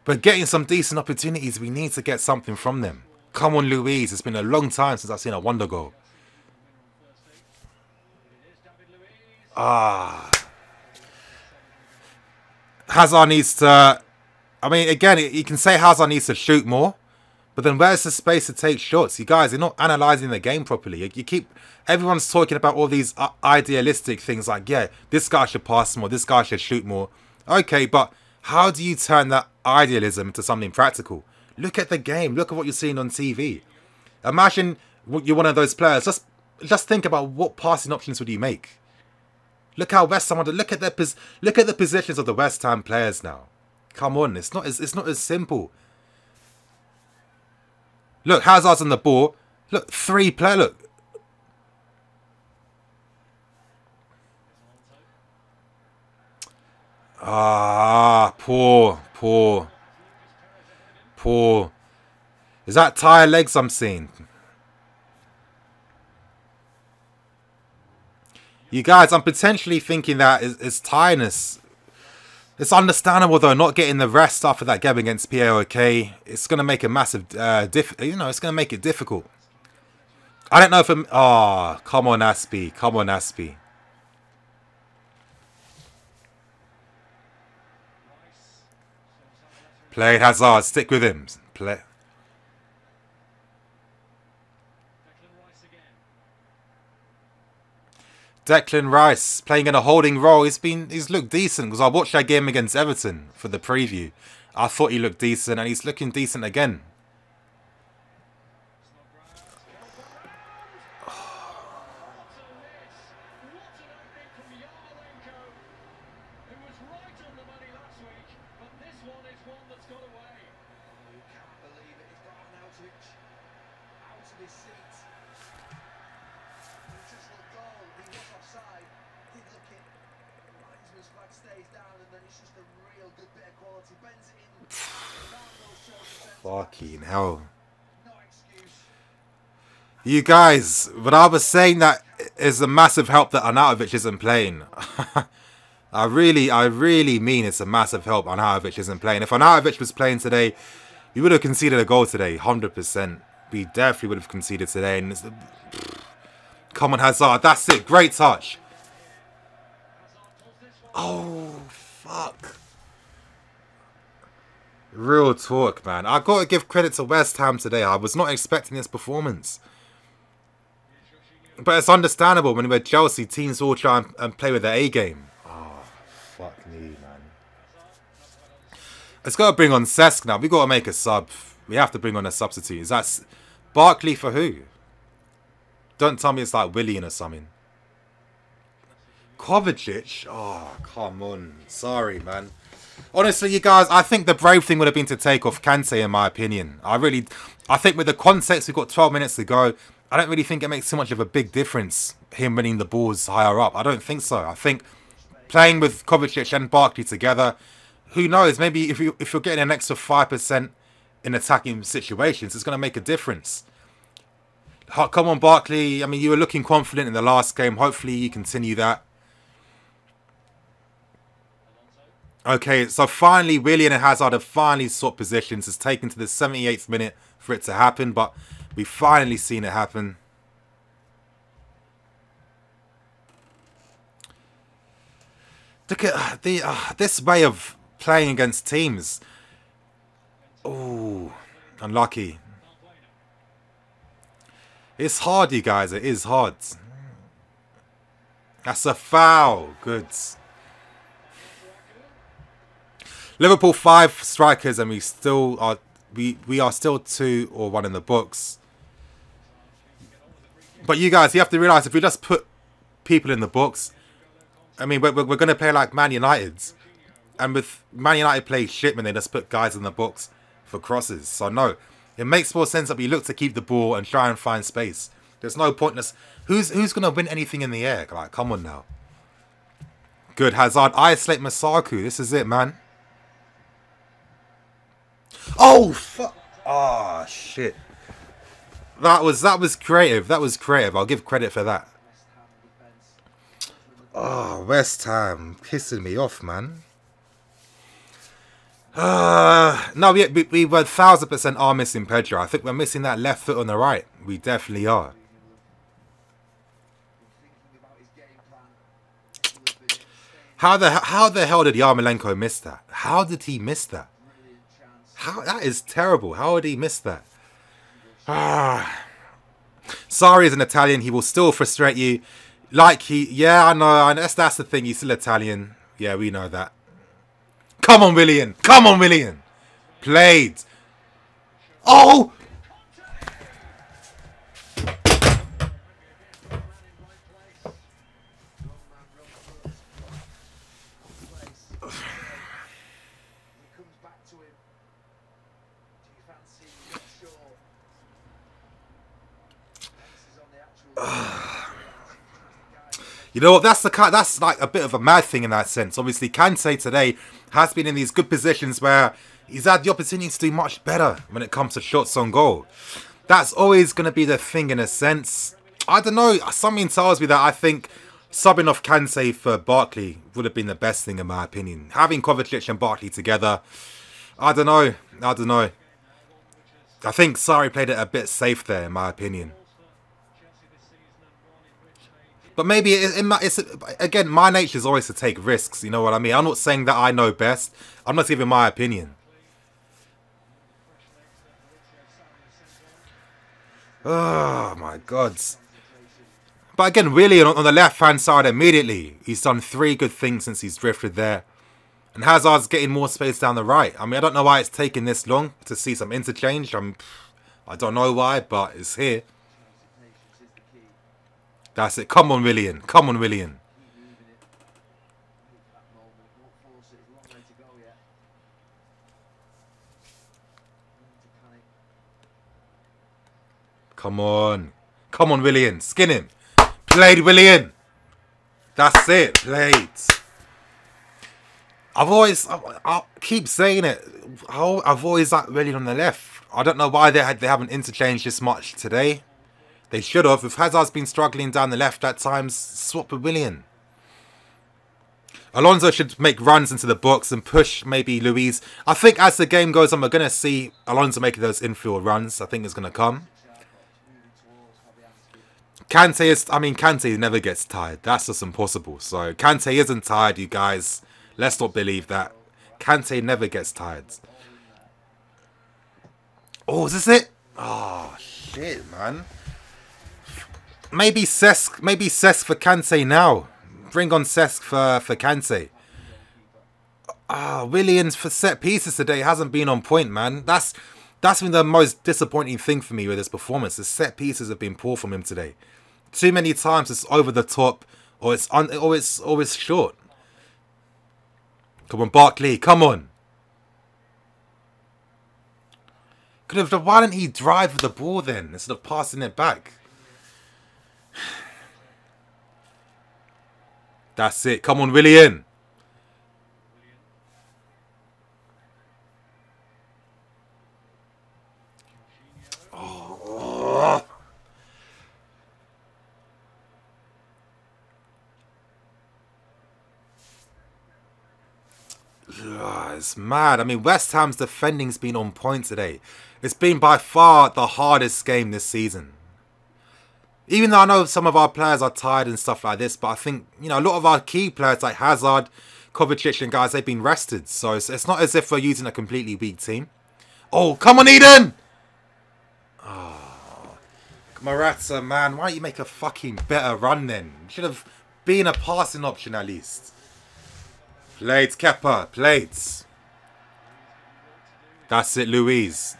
But getting some decent opportunities, we need to get something from them. Come on, Luis. It's been a long time since I've seen a wonder goal. Hazard needs to... I mean, again, you can say Hazard needs to shoot more. But then where's the space to take shots? You guys, you're not analysing the game properly. You keep... Everyone's talking about all these idealistic things like, yeah, this guy should pass more, this guy should shoot more. Okay, but how do you turn that idealism into something practical? Look at the game. Look at what you're seeing on TV. Imagine you're one of those players. Just think about what passing options would you make. Look how West Ham... Look at the positions of the West Ham players now. Come on, it's not as simple. Look, Hazard's on the ball. Look, three player. Look. Poor. Is that tire legs I'm seeing? You guys, I'm potentially thinking that it's tiredness. It's understandable though, not getting the rest after that game against PAOK. It's going to make a massive, it's going to make it difficult. I don't know if I'm... Oh, come on, Aspie. Come on, Aspie. Play Hazard. Stick with him. Play. Declan Rice playing in a holding role. He's looked decent because I watched that game against Everton for the preview. I thought he looked decent and he's looking decent again. Fucking hell. You guys, but I was saying that is a massive help that Arnautovic isn't playing. I really mean it's a massive help Arnautovic isn't playing. If Arnautovic was playing today, we would have conceded a goal today, 100%. We definitely would have conceded today. And come on, Hazard, that's it. Great touch. Oh, fuck. Real talk, man. I got to give credit to West Ham today. I was not expecting this performance. But it's understandable when we're Chelsea, teams all try and play with their A game. Oh, fuck me, man. It's got to bring on Cesc now. We got to make a sub. We have to bring on a substitute. Is that Barkley for who? Don't tell me it's like Willian or something. Kovacic? Oh, come on. Sorry, man. Honestly, you guys, I think the brave thing would have been to take off Kante, in my opinion. I think with the context, we've got 12 minutes to go. I don't really think it makes too much of a big difference, him winning the balls higher up. I don't think so. I think playing with Kovacic and Barkley together, who knows, maybe if you're getting an extra 5% in attacking situations, it's going to make a difference. Come on, Barkley. I mean, you were looking confident in the last game. Hopefully, you continue that. Okay, so finally, Willian and Hazard have finally swapped positions. It's taken to the 78th minute for it to happen, but we've finally seen it happen. Look at the this way of playing against teams. Oh, unlucky. It's hard, you guys. It is hard. That's a foul. Good. Liverpool 5 strikers, and we still are. We are still 2 or 1 in the books. But you guys, you have to realise if we just put people in the books, I mean, we're going to play like Man United. And with Man United play shit when they just put guys in the books for crosses. So no, it makes more sense that we look to keep the ball and try and find space. There's no pointless. Who's going to win anything in the air? Like, come on now. Good, Hazard. Isolate Masaku. This is it, man. Oh, fuck. Oh, shit. That was creative. That was creative. I'll give credit for that. Oh, West Ham. Pissing me off, man. No, we 1000% are missing Pedro. I think we're missing that left foot on the right. We definitely are. How the hell did Yarmolenko miss that? How did he miss that? That is terrible. How did he miss that? Sarri is an Italian. He will still frustrate you. Yeah, I know. That's the thing. He's still Italian. Yeah, we know that. Come on, Willian. Come on, Willian. Played. Oh! You know what? That's like a bit of a mad thing in that sense. Obviously, Kante today has been in these good positions where he's had the opportunity to do much better when it comes to shots on goal. That's always going to be the thing in a sense. I don't know. Something tells me that I think subbing off Kante for Barkley would have been the best thing in my opinion. Having Kovacic and Barkley together, I don't know. I think Sarri played it a bit safe there in my opinion. But maybe it's again, my nature is always to take risks, you know what I mean? I'm not saying that I know best. I'm not giving my opinion. Oh, my God. But again, really, on the left-hand side immediately, he's done 3 good things since he's drifted there. And Hazard's getting more space down the right. I mean, I don't know why it's taken this long to see some interchange. I don't know why, but it's here. That's it. Come on, Willian. Come on, Willian. Come on. Come on, Willian. Skin him. Played, Willian. That's it. Played. I'll keep saying it. I've always liked Willian on the left. I don't know why they haven't interchanged this much today. They should have. If Hazard's been struggling down the left at times, swap with Willian. Alonso should make runs into the box and push maybe Luiz. I think as the game goes on, we're going to see Alonso making those infield runs. I think it's going to come. Kante never gets tired. That's just impossible. So Kante isn't tired, you guys. Let's not believe that. Kante never gets tired. Oh, is this it? Oh, shit, man. Maybe Cesc for Kante now. Bring on Cesc for Kante. Williams for set pieces today hasn't been on point, man. That's been the most disappointing thing for me with his performance. The set pieces have been poor from him today. Too many times it's over the top, or it's short. Come on, Barkley, come on. Why didn't he drive with the ball then instead of passing it back? That's it. Come on, Willian. Oh. It's mad. I mean, West Ham's defending's been on point today. It's been by far the hardest game this season. Even though I know some of our players are tired and stuff like this, but I think, you know, a lot of our key players like Hazard, Kovacic and guys, they've been rested. So it's not as if we're using a completely weak team. Oh, come on, Eden! Oh, Morata, man, why don't you make a fucking better run then? You should have been a passing option at least. Plates, Kepa, plates. That's it, Louise.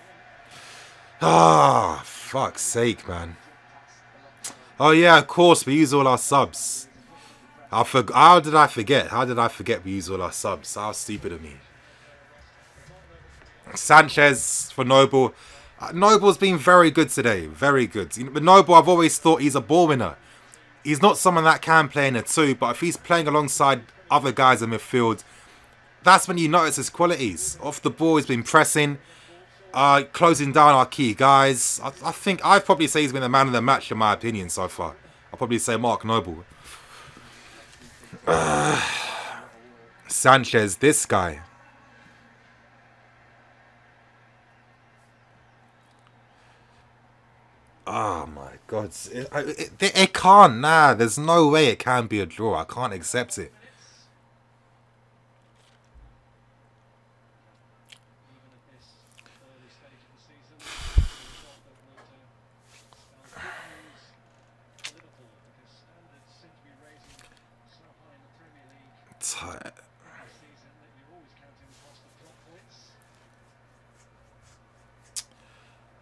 Ah, fuck's sake, man. Oh yeah, of course, we use all our subs. How did I forget? How did I forget we use all our subs? How stupid of me. Sanchez for Noble. Noble's been very good today. Very good. But Noble, I've always thought he's a ball winner. He's not someone that can play in a 2, but if he's playing alongside other guys in midfield, that's when you notice his qualities. Off the ball, he's been pressing, closing down our key guys. I think I'd probably say he's been the man of the match in my opinion so far. I'll probably say Mark Noble. Sanchez, this guy. Oh my God. It can't. Nah, there's no way it can be a draw. I can't accept it.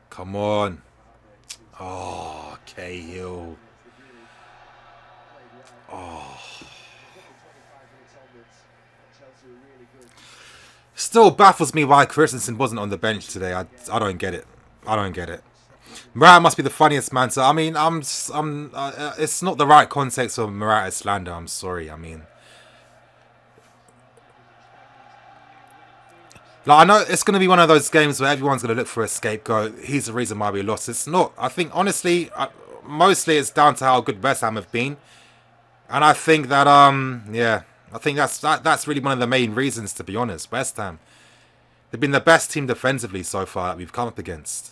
Come on. Oh, Cahill. Oh. Still baffles me why Christensen wasn't on the bench today. I don't get it. I don't get it. Morata must be the funniest man. So I mean, it's not the right context of Morata's slander. I'm sorry. I mean, like, I know it's going to be one of those games where everyone's going to look for a scapegoat. He's the reason why we lost. It's not. I think, honestly, mostly it's down to how good West Ham have been. And I think that, yeah, I think that's really one of the main reasons, to be honest. West Ham, they've been the best team defensively so far that we've come up against.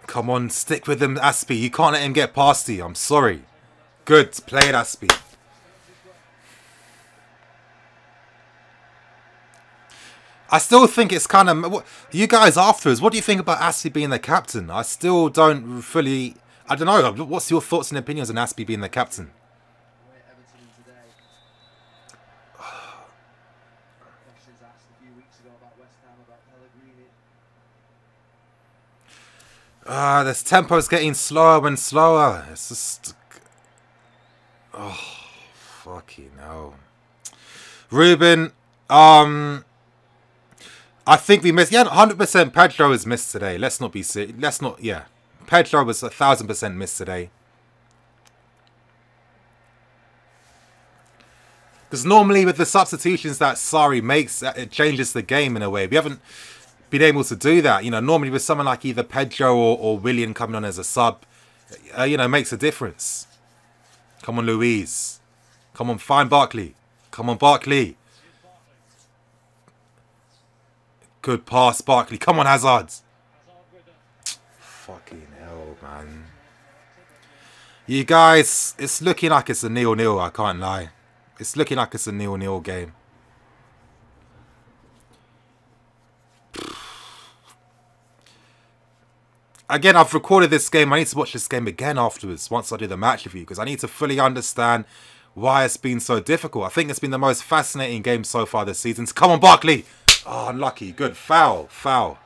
Come on, stick with him, Aspie. You can't let him get past you. I'm sorry. Good. Play it, Aspie. I still think it's kind of... You guys afterwards, what do you think about Aspie being the captain? I still don't fully... I don't know. What's your thoughts and opinions on Aspie being the captain? This tempo's getting slower and slower. It's just... Oh, fucking hell. Ruben, I think we missed... Yeah, 100% Pedro is missed today. Let's not be... Let's not... Yeah. Pedro was 1,000% missed today. Because normally with the substitutions that Sarri makes, it changes the game in a way. We haven't been able to do that. You know, normally with someone like either Pedro or Willian coming on as a sub, you know, makes a difference. Come on, Louise. Come on, find Barkley. Come on, Barkley. Good pass, Barkley. Come on, Hazard. Fucking hell, man. You guys, it's looking like it's a 0-0, I can't lie. It's looking like it's a 0-0 game. Again, I've recorded this game. I need to watch this game again afterwards once I do the match review because I need to fully understand why it's been so difficult. I think it's been the most fascinating game so far this season. Come on, Barkley. Oh, unlucky. Good. Foul. Foul.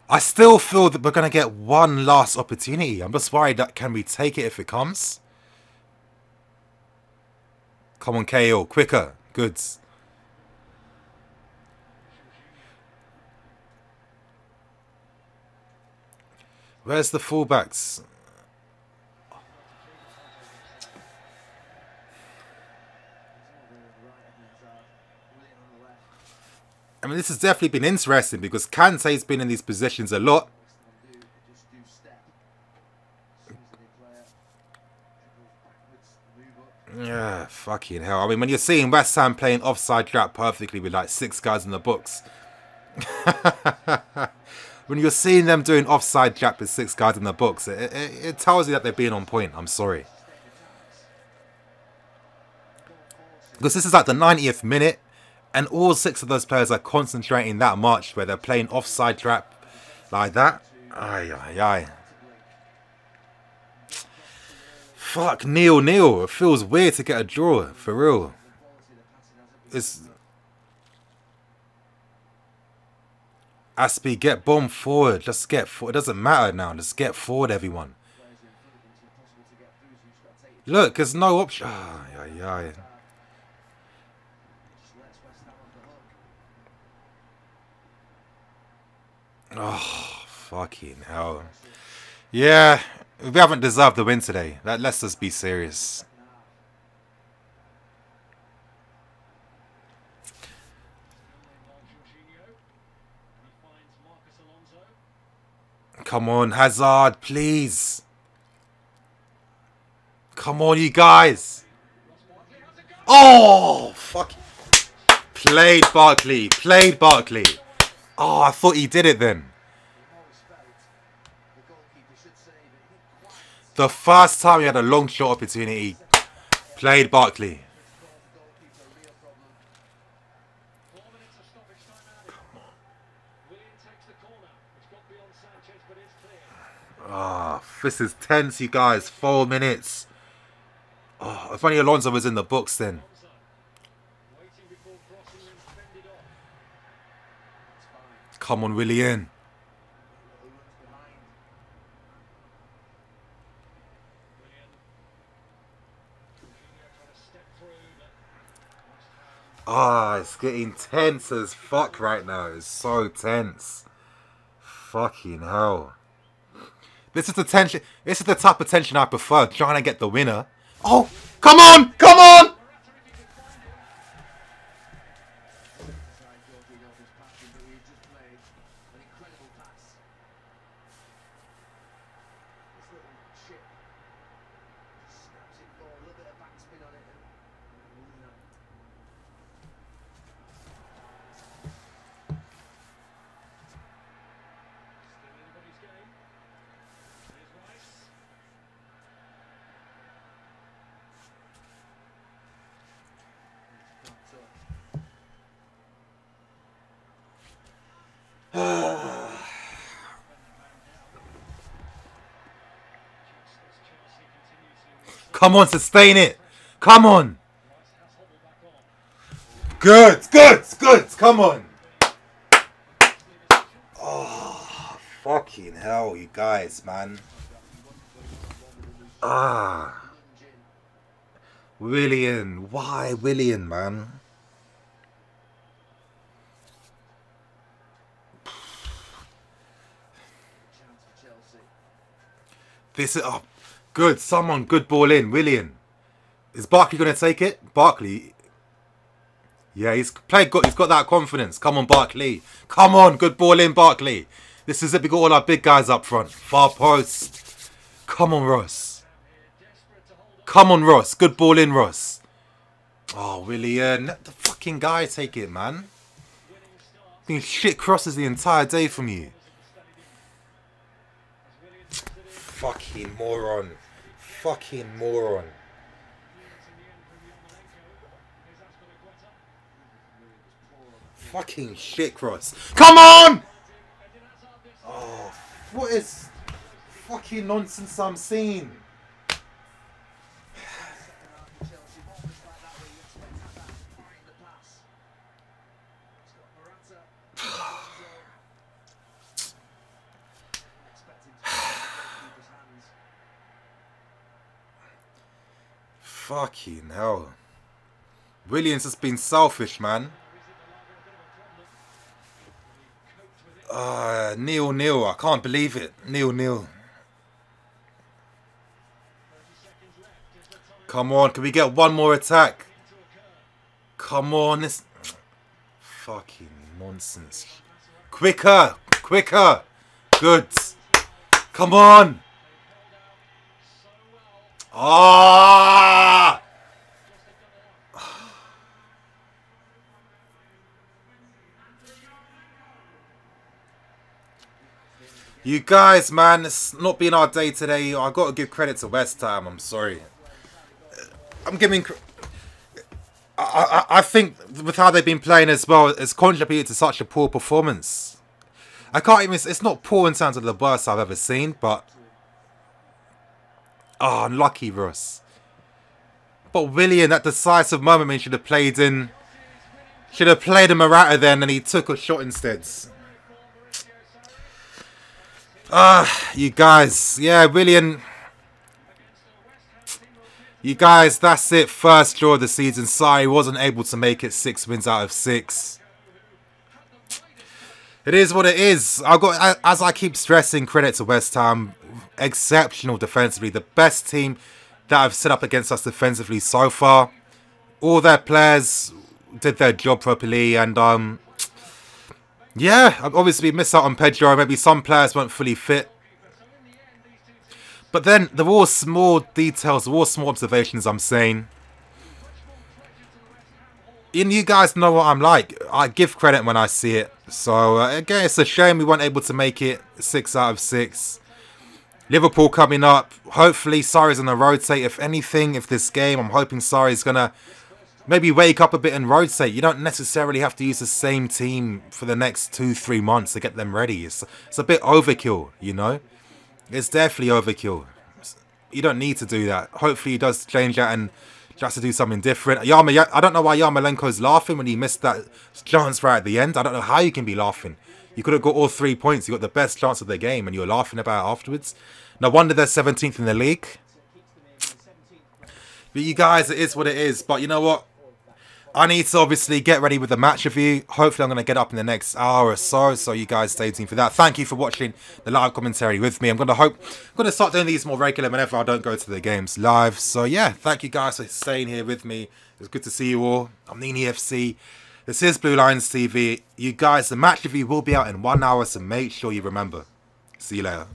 I still feel that we're going to get one last opportunity. I'm just worried that can we take it if it comes? Come on, KO. Quicker. Good. Where's the fullbacks? I mean, this has definitely been interesting because Kante's been in these positions a lot. Yeah, Fucking hell. I mean, when you're seeing West Ham playing offside trap perfectly with like 6 guys in the books. When you're seeing them doing offside trap with 6 guys in the books, it tells you that they're being on point. I'm sorry. Because this is like the 90th minute, and all 6 of those players are concentrating that much where they're playing offside trap like that. Aye, aye, aye. Fuck, 0-0. It feels weird to get a draw, for real. It's... Aspie, get bomb forward. Just get forward. It doesn't matter now. Just get forward, everyone. Look, there's no option. Aye, aye, aye. Oh, fucking hell. Yeah, we haven't deserved the win today. Let's just be serious. Come on, Hazard, please. Come on, you guys. Oh, fuck. Played Barkley. Played Barkley. Oh, I thought he did it then. The first time he had a long shot opportunity, played Barkley. Ah, oh, this is tense, you guys. 4 minutes. Oh, if only Alonso was in the books then. Come on, Willian. Ah, it's getting tense as fuck right now. It's so tense. Fucking hell. This is the tension. This is the type of tension I prefer. Trying to get the winner. Oh, come on! Come on! Come on, sustain it. Come on. Good, good, good. Come on. Oh, fucking hell, you guys, man. Ah. Willian. Why Willian, man? This is... Oh, good. Someone good ball in. Willian. Is Barkley going to take it? Barkley. Yeah, he's played good. He's got that confidence. Come on, Barkley. Come on. Good ball in, Barkley. This is it. We got all our big guys up front. Far post. Come on, Ross. Come on, Ross. Good ball in, Ross. Oh, Willian. Let the fucking guy take it, man. These shit crosses the entire day from you. Fucking moron. Fucking moron. Fucking shit cross. Come on! Oh, what is fucking nonsense I'm seeing? Fucking hell. Williams has been selfish, man. 0-0. I can't believe it. 0-0. Come on, can we get one more attack? Come on, this fucking nonsense. Quicker, quicker. Good. Come on. Ah! You guys, man, it's not been our day today. I got to give credit to West Ham. I'm sorry. I'm giving. I think with how they've been playing as well, it's contributed to such a poor performance. I can't even. It's not poor in terms of the worst I've ever seen, but oh, unlucky Russ. But Willian, that decisive moment, he should have played in. Should have played a Morata then, and he took a shot instead. You guys, yeah, Willian. You guys, that's it. First draw of the season. Sorry, wasn't able to make it 6 wins out of 6. It is what it is. As I keep stressing, credit to West Ham. Exceptional defensively. The best team that I've set up against us defensively so far. All their players did their job properly, and yeah, obviously missed out on Pedro. Maybe some players weren't fully fit. But then, there were small details, there were small observations I'm saying. And you guys know what I'm like. I give credit when I see it. So, again, it's a shame we weren't able to make it 6 out of 6. Liverpool coming up. Hopefully, Sarri's going to rotate. If anything, if this game, I'm hoping Sarri's going to maybe wake up a bit and rotate. You don't necessarily have to use the same team for the next 2-3 months to get them ready. It's a bit overkill, you know. It's definitely overkill. You don't need to do that. Hopefully he does change that and tries to do something different. I don't know why Yarmolenko's laughing when he missed that chance right at the end. I don't know how you can be laughing. You could have got all 3 points. You got the best chance of the game and you're laughing about it afterwards. No wonder they're 17th in the league. But you guys, it is what it is. But you know what? I need to obviously get ready with the match review. Hopefully I'm going to get up in the next hour or so. So you guys stay tuned for that. Thank you for watching the live commentary with me. I'm going to start doing these more regular whenever I don't go to the games live. So yeah, thank you guys for staying here with me. It's good to see you all. I'm Nini FC. This is Blue Lines TV. You guys, the match review will be out in 1 hour. So make sure you remember. See you later.